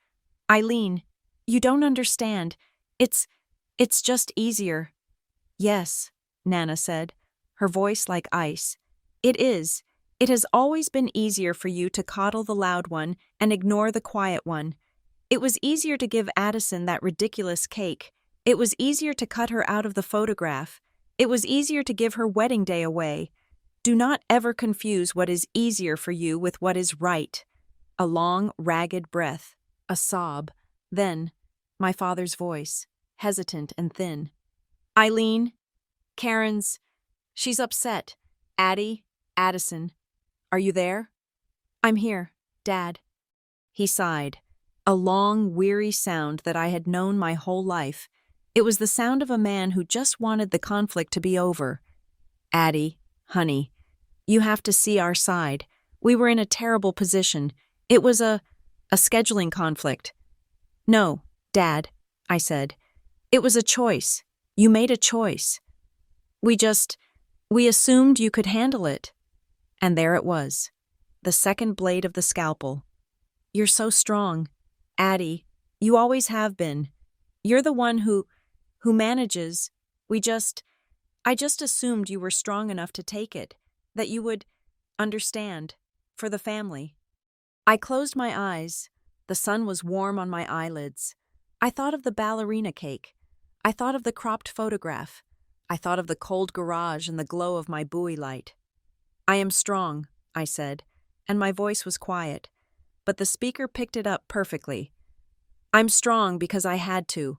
Eileen, you don't understand. It's just easier. Yes, Nana said, her voice like ice. It is. It has always been easier for you to coddle the loud one and ignore the quiet one. It was easier to give Addison that ridiculous cake. It was easier to cut her out of the photograph. It was easier to give her wedding day away. Do not ever confuse what is easier for you with what is right. A long, ragged breath, a sob, then my father's voice, hesitant and thin. Eileen, she's upset. Addison, are you there? I'm here, Dad. He sighed, a long, weary sound that I had known my whole life. It was the sound of a man who just wanted the conflict to be over. Addie, honey, you have to see our side. We were in a terrible position. It was a scheduling conflict. No, Dad, I said. It was a choice. You made a choice. We assumed you could handle it. And there it was, the second blade of the scalpel. You're so strong, Addie. You always have been. You're the one who manages. I just assumed you were strong enough to take it, that you would understand, for the family. I closed my eyes. The sun was warm on my eyelids. I thought of the ballerina cake. I thought of the cropped photograph. I thought of the cold garage and the glow of my buoy light. I am strong, I said, and my voice was quiet, but the speaker picked it up perfectly. I'm strong because I had to.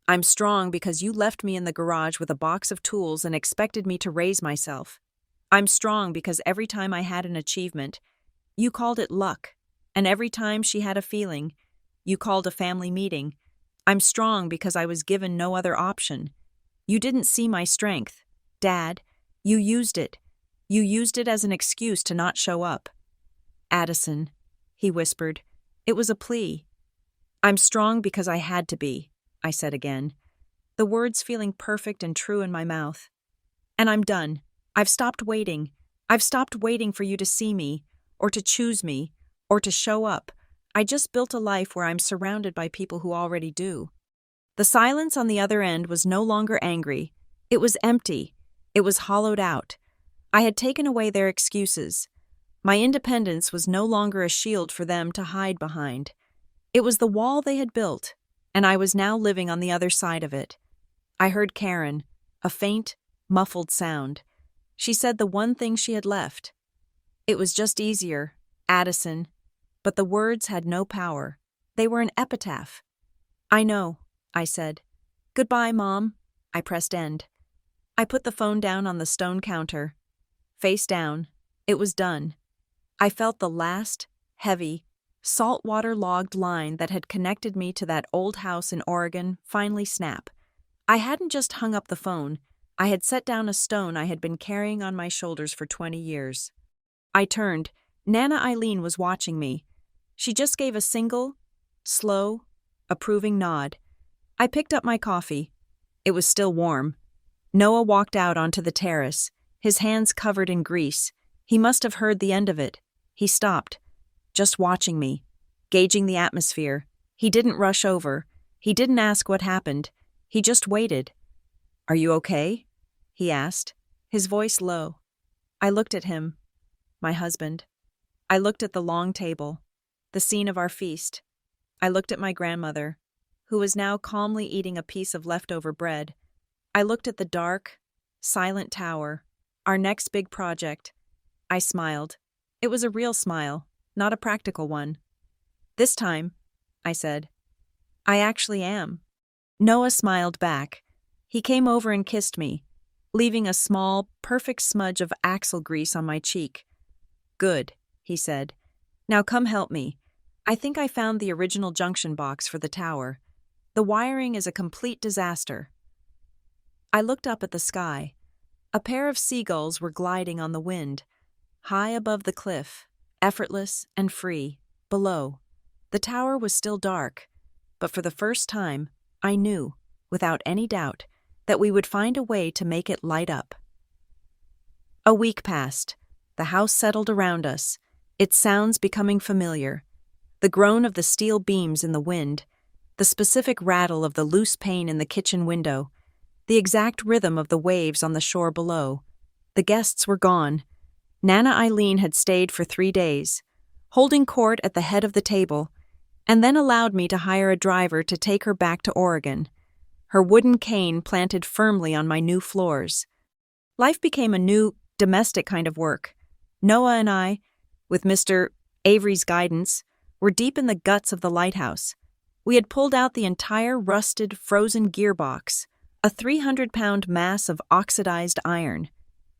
I'm strong because you left me in the garage with a box of tools and expected me to raise myself. I'm strong because every time I had an achievement, you called it luck, and every time she had a feeling, you called a family meeting. I'm strong because I was given no other option. You didn't see my strength, Dad. You used it. You used it as an excuse to not show up. Addison, he whispered. It was a plea. I'm strong because I had to be, I said again, the words feeling perfect and true in my mouth. And I'm done. I've stopped waiting. I've stopped waiting for you to see me, or to choose me, or to show up. I just built a life where I'm surrounded by people who already do. The silence on the other end was no longer angry. It was empty. It was hollowed out. I had taken away their excuses. My independence was no longer a shield for them to hide behind. It was the wall they had built, and I was now living on the other side of it. I heard Karen, a faint, muffled sound. She said the one thing she had left. It was just easier, Addison. But the words had no power. They were an epitaph. I know, I said. Goodbye, Mom. I pressed end. I put the phone down on the stone counter. Face down. It was done. I felt the last, heavy, saltwater-logged line that had connected me to that old house in Oregon finally snap. I hadn't just hung up the phone. I had set down a stone I had been carrying on my shoulders for 20 years. I turned. Nana Eileen was watching me. She just gave a single, slow, approving nod. I picked up my coffee. It was still warm. Noah walked out onto the terrace, his hands covered in grease. He must have heard the end of it. He stopped, just watching me, gauging the atmosphere. He didn't rush over. He didn't ask what happened. He just waited. Are you okay? He asked, his voice low. I looked at him, my husband. I looked at the long table, the scene of our feast. I looked at my grandmother, who was now calmly eating a piece of leftover bread. I looked at the dark, silent tower, our next big project. I smiled. It was a real smile, not a practical one. This time, I said, I actually am. Noah smiled back. He came over and kissed me, leaving a small, perfect smudge of axle grease on my cheek. Good, he said. Now come help me. I think I found the original junction box for the tower. The wiring is a complete disaster. I looked up at the sky. A pair of seagulls were gliding on the wind, high above the cliff, effortless and free, below. The tower was still dark, but for the first time, I knew, without any doubt, that we would find a way to make it light up. A week passed. The house settled around us, its sounds becoming familiar. The groan of the steel beams in the wind, the specific rattle of the loose pane in the kitchen window, the exact rhythm of the waves on the shore below. The guests were gone. Nana Eileen had stayed for 3 days, holding court at the head of the table, and then allowed me to hire a driver to take her back to Oregon, her wooden cane planted firmly on my new floors. Life became a new, domestic kind of work. Noah and I, with Mr. Avery's guidance, were deep in the guts of the lighthouse. We had pulled out the entire rusted, frozen gearbox, a 300-pound mass of oxidized iron.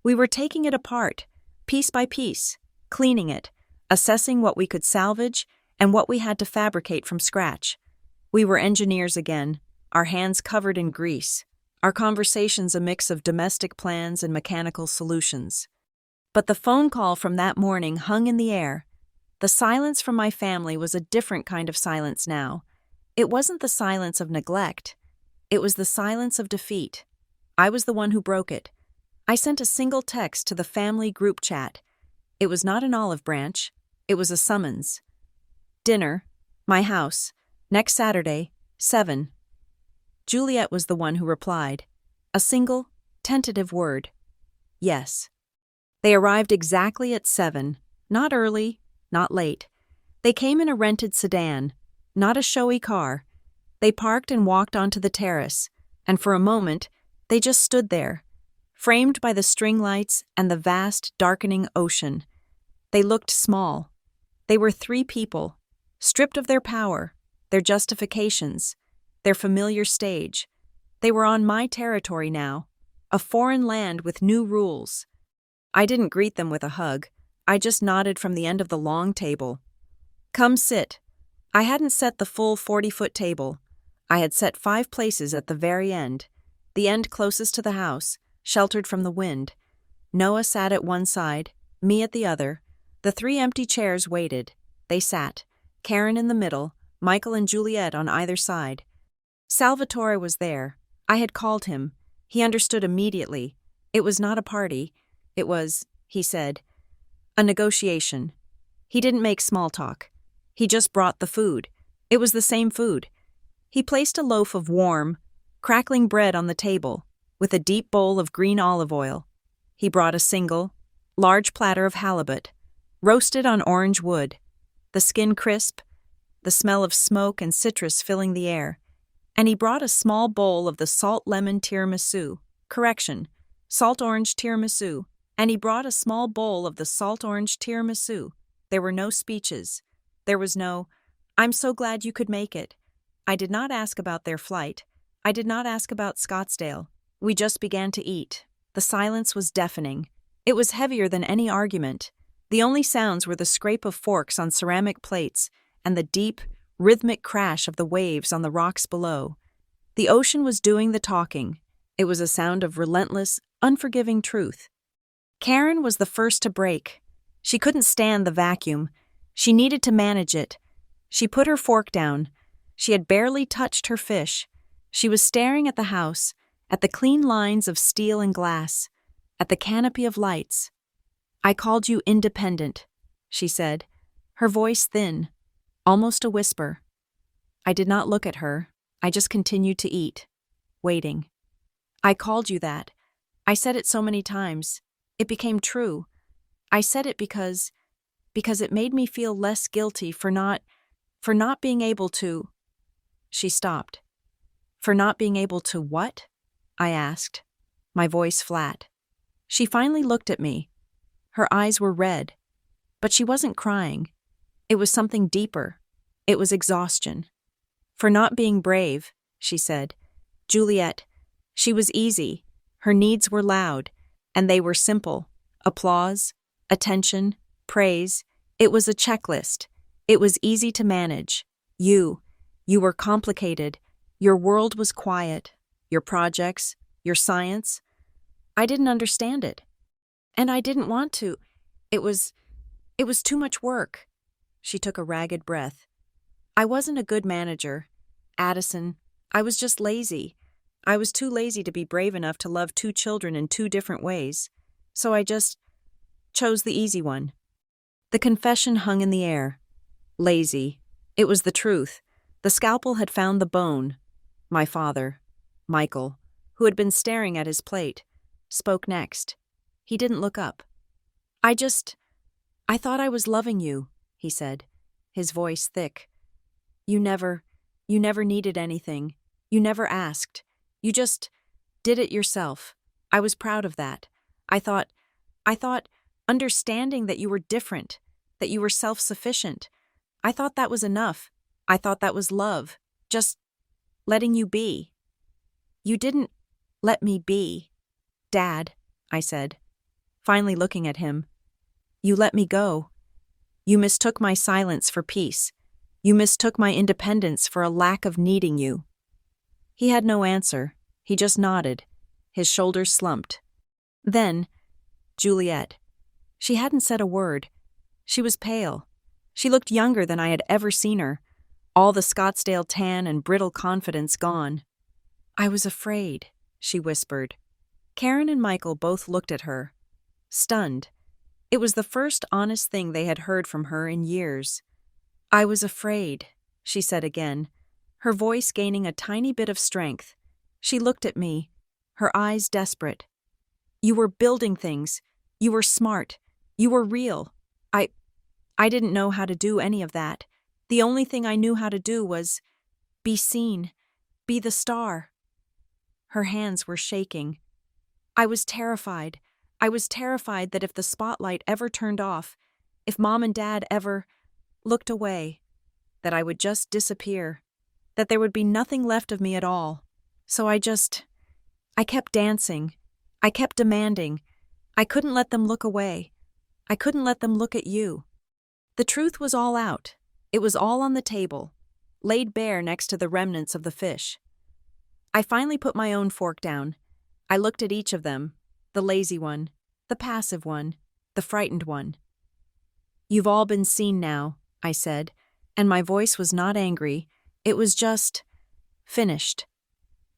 We were taking it apart, piece by piece, cleaning it, assessing what we could salvage and what we had to fabricate from scratch. We were engineers again, our hands covered in grease, our conversations a mix of domestic plans and mechanical solutions. But the phone call from that morning hung in the air. The silence from my family was a different kind of silence now. It wasn't the silence of neglect. It was the silence of defeat. I was the one who broke it. I sent a single text to the family group chat. It was not an olive branch. It was a summons. Dinner, my house, next Saturday, 7. Juliet was the one who replied. A single, tentative word. Yes. They arrived exactly at 7, not early, not late. They came in a rented sedan, not a showy car. They parked and walked onto the terrace, and for a moment, they just stood there, framed by the string lights and the vast, darkening ocean. They looked small. They were 3 people, stripped of their power, their justifications, their familiar stage. They were on my territory now, a foreign land with new rules. I didn't greet them with a hug. I just nodded from the end of the long table. Come sit. I hadn't set the full 40-foot table. I had set 5 places at the very end, the end closest to the house, sheltered from the wind. Noah sat at one side, me at the other. The 3 empty chairs waited. They sat, Karen in the middle, Michael and Juliet on either side. Salvatore was there. I had called him. He understood immediately. It was not a party. It was, he said, a negotiation. He didn't make small talk. He just brought the food. It was the same food. He placed a loaf of warm, crackling bread on the table, with a deep bowl of green olive oil. He brought a single, large platter of halibut, roasted on orange wood, the skin crisp, the smell of smoke and citrus filling the air. And he brought a small bowl of the salt lemon tiramisu, salt orange tiramisu. And he brought a small bowl of the salt orange tiramisu. There were no speeches. There was no, I'm so glad you could make it. I did not ask about their flight. I did not ask about Scottsdale. We just began to eat. The silence was deafening. It was heavier than any argument. The only sounds were the scrape of forks on ceramic plates and the deep, rhythmic crash of the waves on the rocks below. The ocean was doing the talking. It was a sound of relentless, unforgiving truth. Karen was the first to break. She couldn't stand the vacuum. She needed to manage it. She put her fork down. She had barely touched her fish. She was staring at the house, at the clean lines of steel and glass, at the canopy of lights. I called you independent, she said, her voice thin, almost a whisper. I did not look at her. I just continued to eat, waiting. I called you that. I said it so many times. It became true. I said it because it made me feel less guilty for not being able to. She stopped. For not being able to what? I asked, my voice flat. She finally looked at me. Her eyes were red, but she wasn't crying. It was something deeper. It was exhaustion. For not being brave, she said. Juliet, she was easy. Her needs were loud, and they were simple. Applause, attention, praise. It was a checklist. It was easy to manage. You were complicated. Your world was quiet. Your projects, your science. I didn't understand it. And I didn't want to. It was too much work. She took a ragged breath. I wasn't a good manager. Addison, I was just lazy. I was too lazy to be brave enough to love 2 children in 2 different ways. So I just chose the easy one. The confession hung in the air. Lazy. It was the truth. The scalpel had found the bone. My father, Michael, who had been staring at his plate, spoke next. He didn't look up. I thought I was loving you, he said, his voice thick. You never needed anything. You never asked. You just did it yourself. I was proud of that. I thought, understanding that you were different, that you were self-sufficient, I thought that was enough. I thought that was love. Just letting you be. You didn't let me be. Dad, I said, finally looking at him. You let me go. You mistook my silence for peace. You mistook my independence for a lack of needing you. He had no answer. He just nodded. His shoulders slumped. Then, Juliet. She hadn't said a word. She was pale. She looked younger than I had ever seen her, all the Scottsdale tan and brittle confidence gone. I was afraid, she whispered. Karen and Michael both looked at her, stunned. It was the first honest thing they had heard from her in years. I was afraid, she said again, her voice gaining a tiny bit of strength. She looked at me, her eyes desperate. You were building things. You were smart. You were real. I didn't know how to do any of that. The only thing I knew how to do was be seen, be the star. Her hands were shaking. I was terrified. I was terrified that if the spotlight ever turned off, if Mom and Dad ever looked away, that I would just disappear, that there would be nothing left of me at all. So I kept dancing. I kept demanding. I couldn't let them look away. I couldn't let them look at you. The truth was all out. It was all on the table, laid bare next to the remnants of the fish. I finally put my own fork down. I looked at each of them, the lazy one, the passive one, the frightened one. You've all been seen now, I said, and my voice was not angry. It was just finished.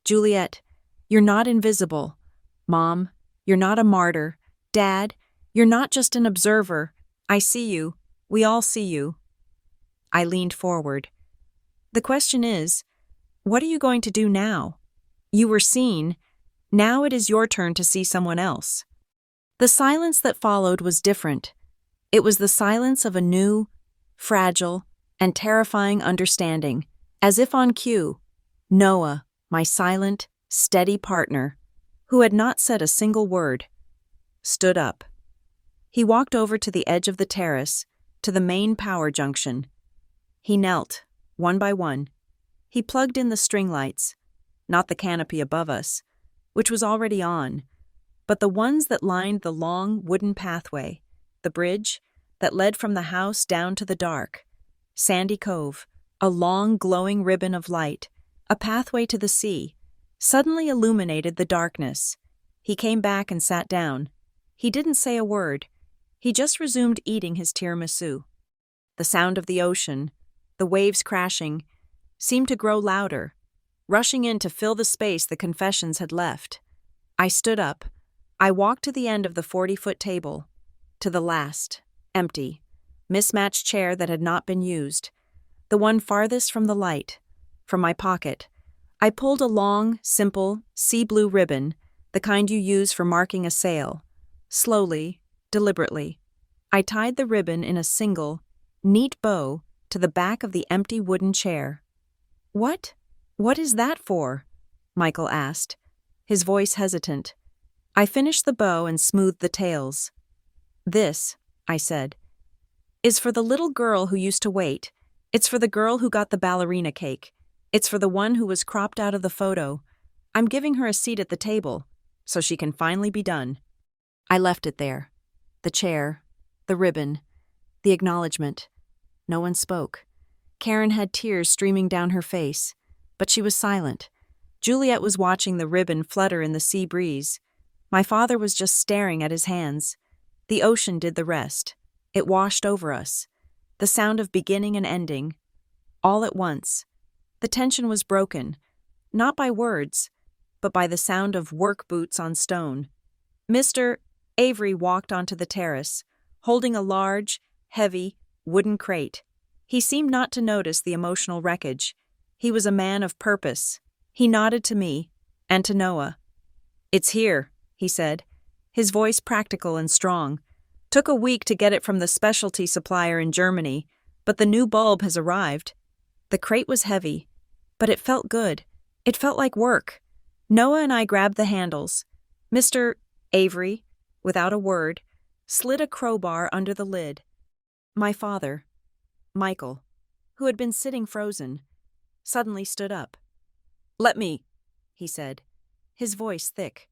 Juliet, you're not invisible. Mom, you're not a martyr. Dad, you're not just an observer. I see you. We all see you. I leaned forward. The question is, what are you going to do now? You were seen. Now it is your turn to see someone else. The silence that followed was different. It was the silence of a new, fragile, and terrifying understanding, as if on cue. Noah, my silent, steady partner, who had not said a single word, stood up. He walked over to the edge of the terrace, to the main power junction. He knelt, one by one. He plugged in the string lights, not the canopy above us, which was already on, but the ones that lined the long wooden pathway, the bridge that led from the house down to the dark, Sandy Cove, a long glowing ribbon of light, a pathway to the sea, suddenly illuminated the darkness. He came back and sat down. He didn't say a word. He just resumed eating his tiramisu. The sound of the ocean, the waves crashing, seemed to grow louder, rushing in to fill the space the confessions had left. I stood up. I walked to the end of the 40-foot table, to the last, empty, mismatched chair that had not been used, the one farthest from the light. From my pocket, I pulled a long, simple, sea blue ribbon, the kind you use for marking a sail. Slowly, deliberately, I tied the ribbon in a single, neat bow to the back of the empty wooden chair. What is that for? Michael asked, his voice hesitant. I finished the bow and smoothed the tails. This, I said, is for the little girl who used to wait. It's for the girl who got the ballerina cake. It's for the one who was cropped out of the photo. I'm giving her a seat at the table, so she can finally be done. I left it there. The chair, the ribbon, the acknowledgement. No one spoke. Karen had tears streaming down her face, but she was silent. Juliet was watching the ribbon flutter in the sea breeze. My father was just staring at his hands. The ocean did the rest. It washed over us. The sound of beginning and ending. All at once. The tension was broken, not by words, but by the sound of work boots on stone. Mr. Avery walked onto the terrace, holding a large, heavy, wooden crate. He seemed not to notice the emotional wreckage. He was a man of purpose. He nodded to me, and to Noah. "It's here," he said, his voice practical and strong. Took a week to get it from the specialty supplier in Germany, but the new bulb has arrived. The crate was heavy, but it felt good. It felt like work. Noah and I grabbed the handles. Mr. Avery, without a word, slid a crowbar under the lid. My father, Michael, who had been sitting frozen, suddenly stood up. "Let me," he said, his voice thick.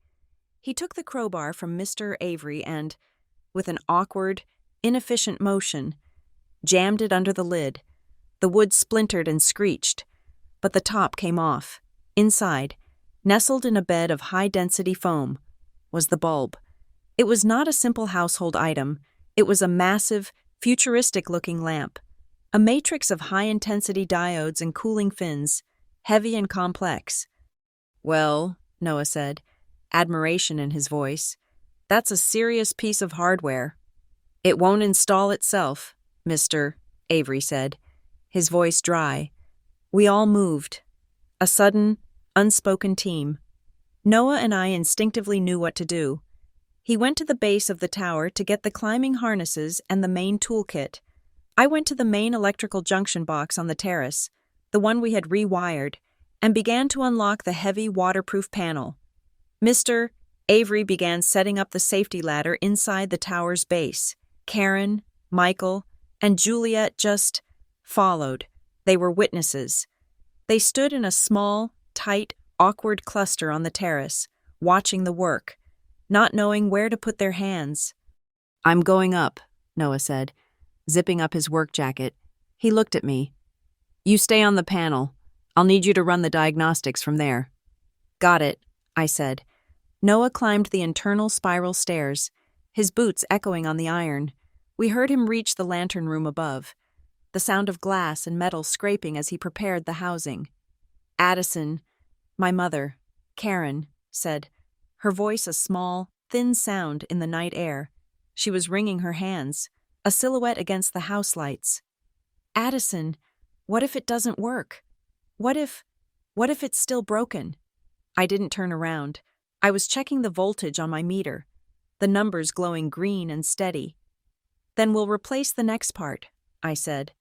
He took the crowbar from Mr. Avery and, with an awkward, inefficient motion, jammed it under the lid. The wood splintered and screeched, but the top came off. Inside, nestled in a bed of high-density foam, was the bulb. It was not a simple household item. It was a massive, futuristic-looking lamp, a matrix of high-intensity diodes and cooling fins, heavy and complex. "Well," Noah said, admiration in his voice, "that's a serious piece of hardware." "It won't install itself," Mr. Avery said, his voice dry. We all moved. A sudden, unspoken team. Noah and I instinctively knew what to do. He went to the base of the tower to get the climbing harnesses and the main toolkit. I went to the main electrical junction box on the terrace, the one we had rewired, and began to unlock the heavy waterproof panel. Mr. Avery began setting up the safety ladder inside the tower's base. Karen, Michael, and Juliet just followed. They were witnesses. They stood in a small, tight, awkward cluster on the terrace, watching the work, not knowing where to put their hands. "I'm going up," Noah said, zipping up his work jacket. He looked at me. "You stay on the panel. I'll need you to run the diagnostics from there." "Got it," I said. Noah climbed the internal spiral stairs, his boots echoing on the iron. We heard him reach the lantern room above, the sound of glass and metal scraping as he prepared the housing. "Addison," my mother, Karen, said, her voice a small, thin sound in the night air. She was wringing her hands, a silhouette against the house lights. "Addison, what if it doesn't work? What if it's still broken?" I didn't turn around. I was checking the voltage on my meter, the numbers glowing green and steady. "Then we'll replace the next part," I said.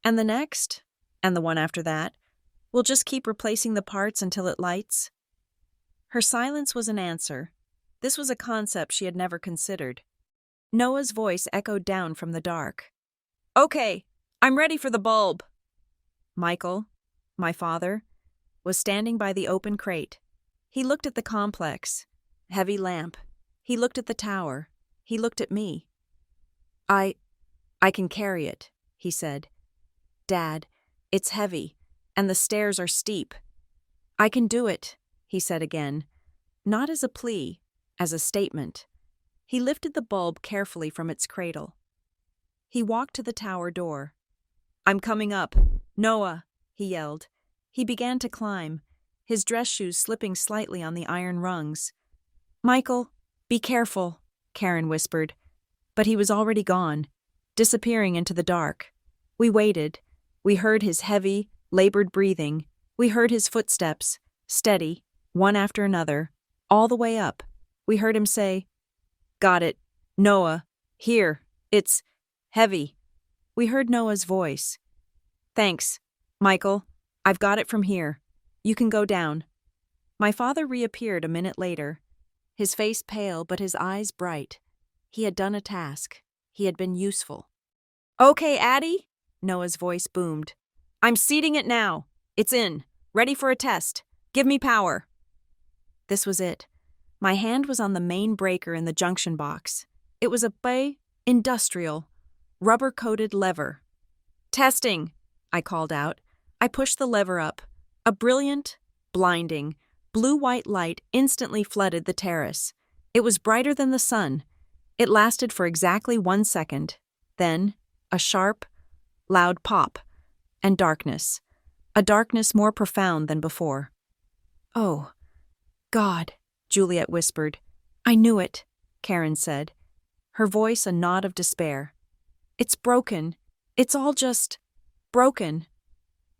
"And the next? And the one after that? We'll just keep replacing the parts until it lights?" Her silence was an answer. This was a concept she had never considered. Noah's voice echoed down from the dark. "Okay, I'm ready for the bulb." Michael, my father, was standing by the open crate. He looked at the complex, heavy lamp. He looked at the tower. He looked at me. I can carry it," he said. "Dad, it's heavy, and the stairs are steep." "I can do it," he said again, not as a plea, as a statement. He lifted the bulb carefully from its cradle. He walked to the tower door. "I'm coming up. Noah," he yelled. He began to climb, his dress shoes slipping slightly on the iron rungs. "Michael, be careful," Karen whispered. But he was already gone, disappearing into the dark. We waited. We heard his heavy, labored breathing. We heard his footsteps, steady, one after another, all the way up. We heard him say, "Got it. Noah, here. It's heavy." We heard Noah's voice. "Thanks, Michael. I've got it from here. You can go down." My father reappeared a minute later, his face pale but his eyes bright. He had done a task. He had been useful. "Okay, Addie," Noah's voice boomed. "I'm seating it now. It's in. Ready for a test. Give me power." This was it. My hand was on the main breaker in the junction box. It was a industrial, rubber-coated lever. "Testing," I called out. I pushed the lever up. A brilliant, blinding, blue-white light instantly flooded the terrace. It was brighter than the sun. It lasted for exactly 1 second. Then, a sharp, loud pop, and darkness. A darkness more profound than before. "Oh, God," Juliet whispered. "I knew it," Karen said, her voice a nod of despair. "It's broken. It's all just broken."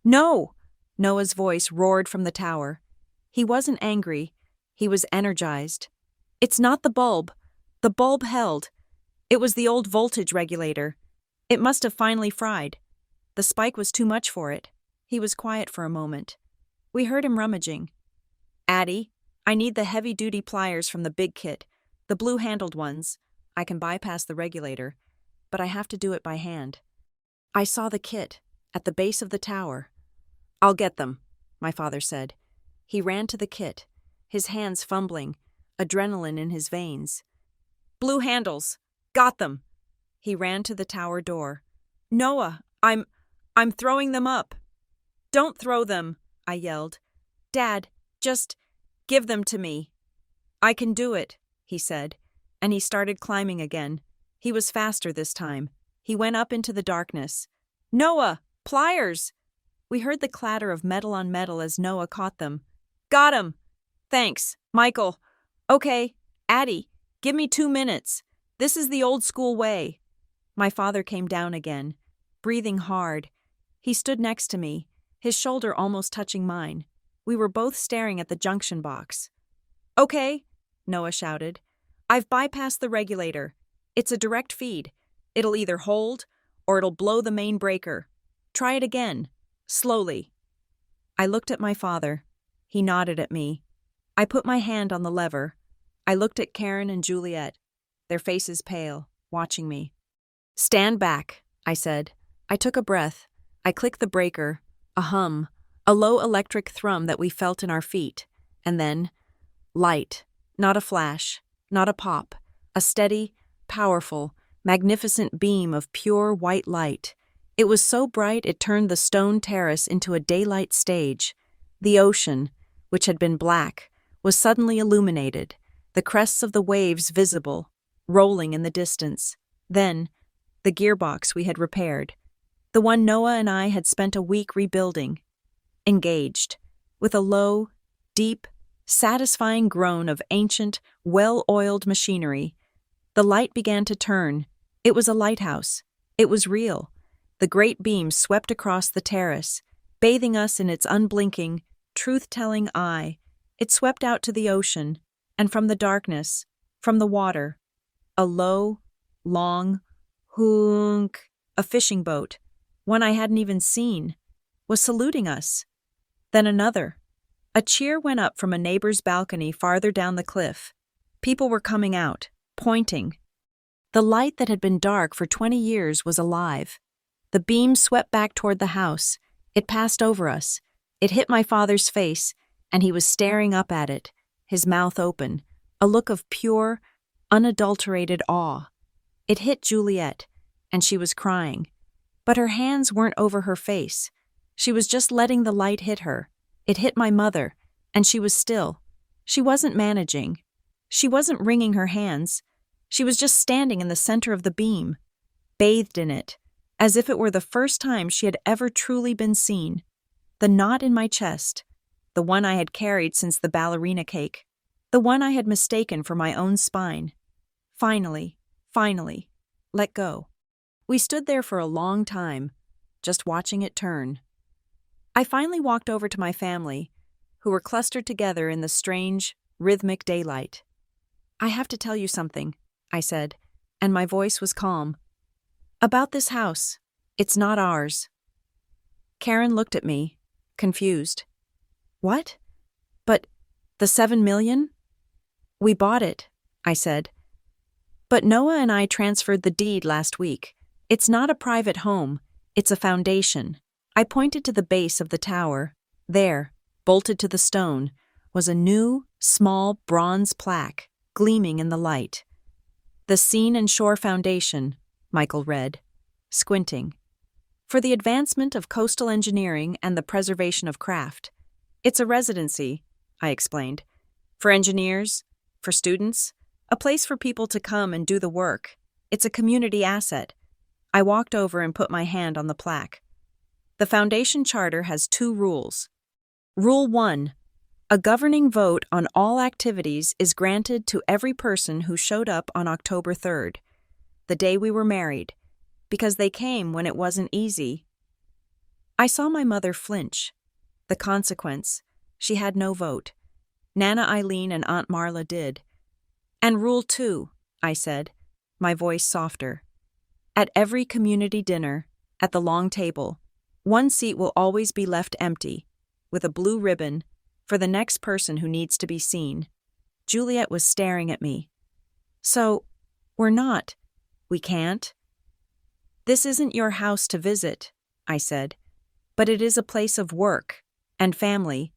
"No!" Noah's voice roared from the tower. He wasn't angry. He was energized. "It's not the bulb. The bulb held. It was the old voltage regulator. It must have finally fried. The spike was too much for it. He was quiet for a moment. We heard him rummaging. Addie, I need the heavy-duty pliers from the big kit, the blue-handled ones. I can bypass the regulator, but I have to do it by hand. I saw the kit, at the base of the tower. I'll get them, my father said. He ran to the kit, his hands fumbling, adrenaline in his veins. Blue handles. Got them. He ran to the tower door. Noah, I'm throwing them up. Don't throw them, I yelled. Dad, just give them to me. I can do it, he said, and he started climbing again. He was faster this time. He went up into the darkness. Noah, pliers! We heard the clatter of metal on metal as Noah caught them. Got 'em! Thanks, Michael. Okay, Addie, give me 2 minutes. This is the old school way. My father came down again, breathing hard. He stood next to me, his shoulder almost touching mine. We were both staring at the junction box. Okay, Noah shouted. I've bypassed the regulator. It's a direct feed. It'll either hold or it'll blow the main breaker. Try it again, slowly. I looked at my father. He nodded at me. I put my hand on the lever. I looked at Karen and Juliet, their faces pale, watching me. Stand back, I said. I took a breath. I clicked the breaker, a hum, a low electric thrum that we felt in our feet, and then light, not a flash, not a pop, a steady, powerful, magnificent beam of pure white light. It was so bright it turned the stone terrace into a daylight stage. The ocean, which had been black, was suddenly illuminated, the crests of the waves visible, rolling in the distance. Then, the gearbox we had repaired, the one Noah and I had spent a week rebuilding, engaged, with a low, deep, satisfying groan of ancient, well-oiled machinery. The light began to turn. It was a lighthouse. It was real. The great beam swept across the terrace, bathing us in its unblinking, truth-telling eye. It swept out to the ocean, and from the darkness, from the water, a low, long, honk, a fishing boat, one I hadn't even seen, was saluting us. Then another. A cheer went up from a neighbor's balcony farther down the cliff. People were coming out, pointing. The light that had been dark for 20 years was alive. The beam swept back toward the house. It passed over us. It hit my father's face, and he was staring up at it, his mouth open, a look of pure, unadulterated awe. It hit Juliet, and she was crying. But her hands weren't over her face. She was just letting the light hit her. It hit my mother, and she was still. She wasn't managing. She wasn't wringing her hands. She was just standing in the center of the beam, bathed in it, as if it were the first time she had ever truly been seen. The knot in my chest, the one I had carried since the ballerina cake, the one I had mistaken for my own spine. Finally, let go. We stood there for a long time, just watching it turn. I finally walked over to my family, who were clustered together in the strange, rhythmic daylight. I have to tell you something, I said, and my voice was calm. About this house. It's not ours. Karen looked at me, confused. What? But the $7 million? We bought it, I said. But Noah and I transferred the deed last week. It's not a private home. It's a foundation. I pointed to the base of the tower. There, bolted to the stone, was a new, small bronze plaque, gleaming in the light. The Scene and Shore Foundation, Michael read, squinting. For the advancement of coastal engineering and the preservation of craft. It's a residency, I explained. For engineers, for students, a place for people to come and do the work. It's a community asset. I walked over and put my hand on the plaque. The Foundation Charter has 2 rules. Rule 1. A governing vote on all activities is granted to every person who showed up on October 3rd, the day we were married, because they came when it wasn't easy. I saw my mother flinch. The consequence, she had no vote. Nana Eileen and Aunt Marla did. And Rule 2, I said, my voice softer. At every community dinner, at the long table, one seat will always be left empty, with a blue ribbon, for the next person who needs to be seen. Juliet was staring at me. So, we can't? This isn't your house to visit, I said, but it is a place of work, and family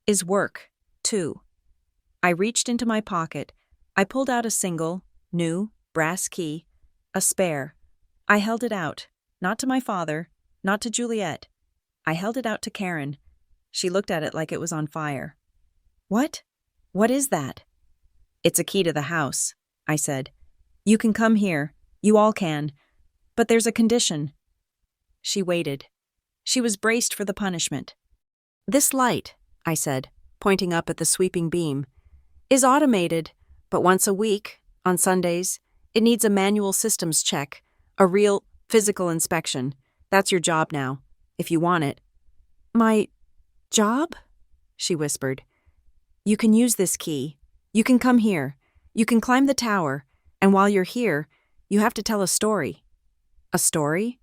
is work, too. I reached into my pocket. I pulled out a single, new, brass key, a spare. I held it out, not to my father, not to Juliet. I held it out to Karen. She looked at it like it was on fire. What? What is that? It's a key to the house, I said. You can come here. You all can. But there's a condition. She waited. She was braced for the punishment. This light, I said, pointing up at the sweeping beam, is automated, but once a week, on Sundays, it needs a manual systems check, a real physical inspection. That's your job now, if you want it. My job? She whispered. You can use this key. You can come here. You can climb the tower. And while you're here, you have to tell a story. A story?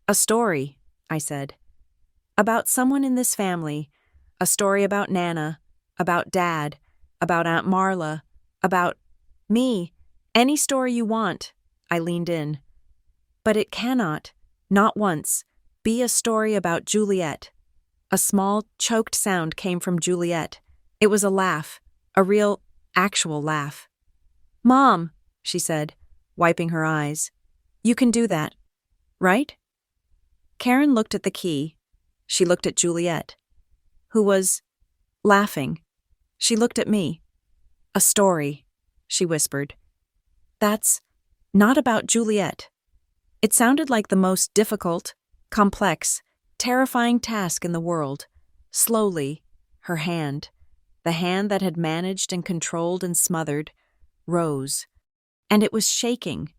A story, I said. About someone in this family. A story about Nana, about Dad, about Aunt Marla, about me. Any story you want, I leaned in. But it cannot, not once, be a story about Juliet. A small, choked sound came from Juliet. It was a laugh, a real, actual laugh. Mom, she said, wiping her eyes. You can do that, right? Karen looked at the key. She looked at Juliet, who was laughing. She looked at me. A story, she whispered. That's not about Juliet. It sounded like the most difficult, complex, terrifying task in the world. Slowly, her hand, the hand that had managed and controlled and smothered, rose. And it was shaking.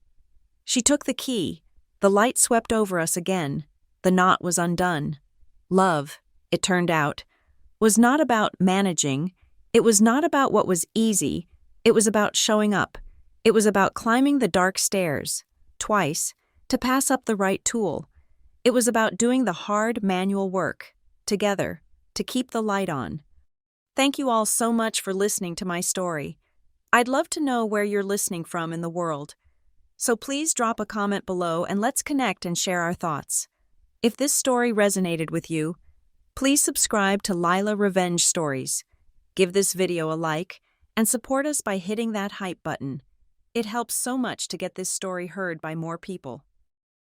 She took the key. The light swept over us again. The knot was undone. Love, it turned out, was not about managing. It was not about what was easy. It was about showing up. It was about climbing the dark stairs, twice, to pass up the right tool. It was about doing the hard manual work, together, to keep the light on. Thank you all so much for listening to my story. I'd love to know where you're listening from in the world. So please drop a comment below and let's connect and share our thoughts. If this story resonated with you, please subscribe to Lila Revenge Stories. Give this video a like and support us by hitting that hype button. It helps so much to get this story heard by more people.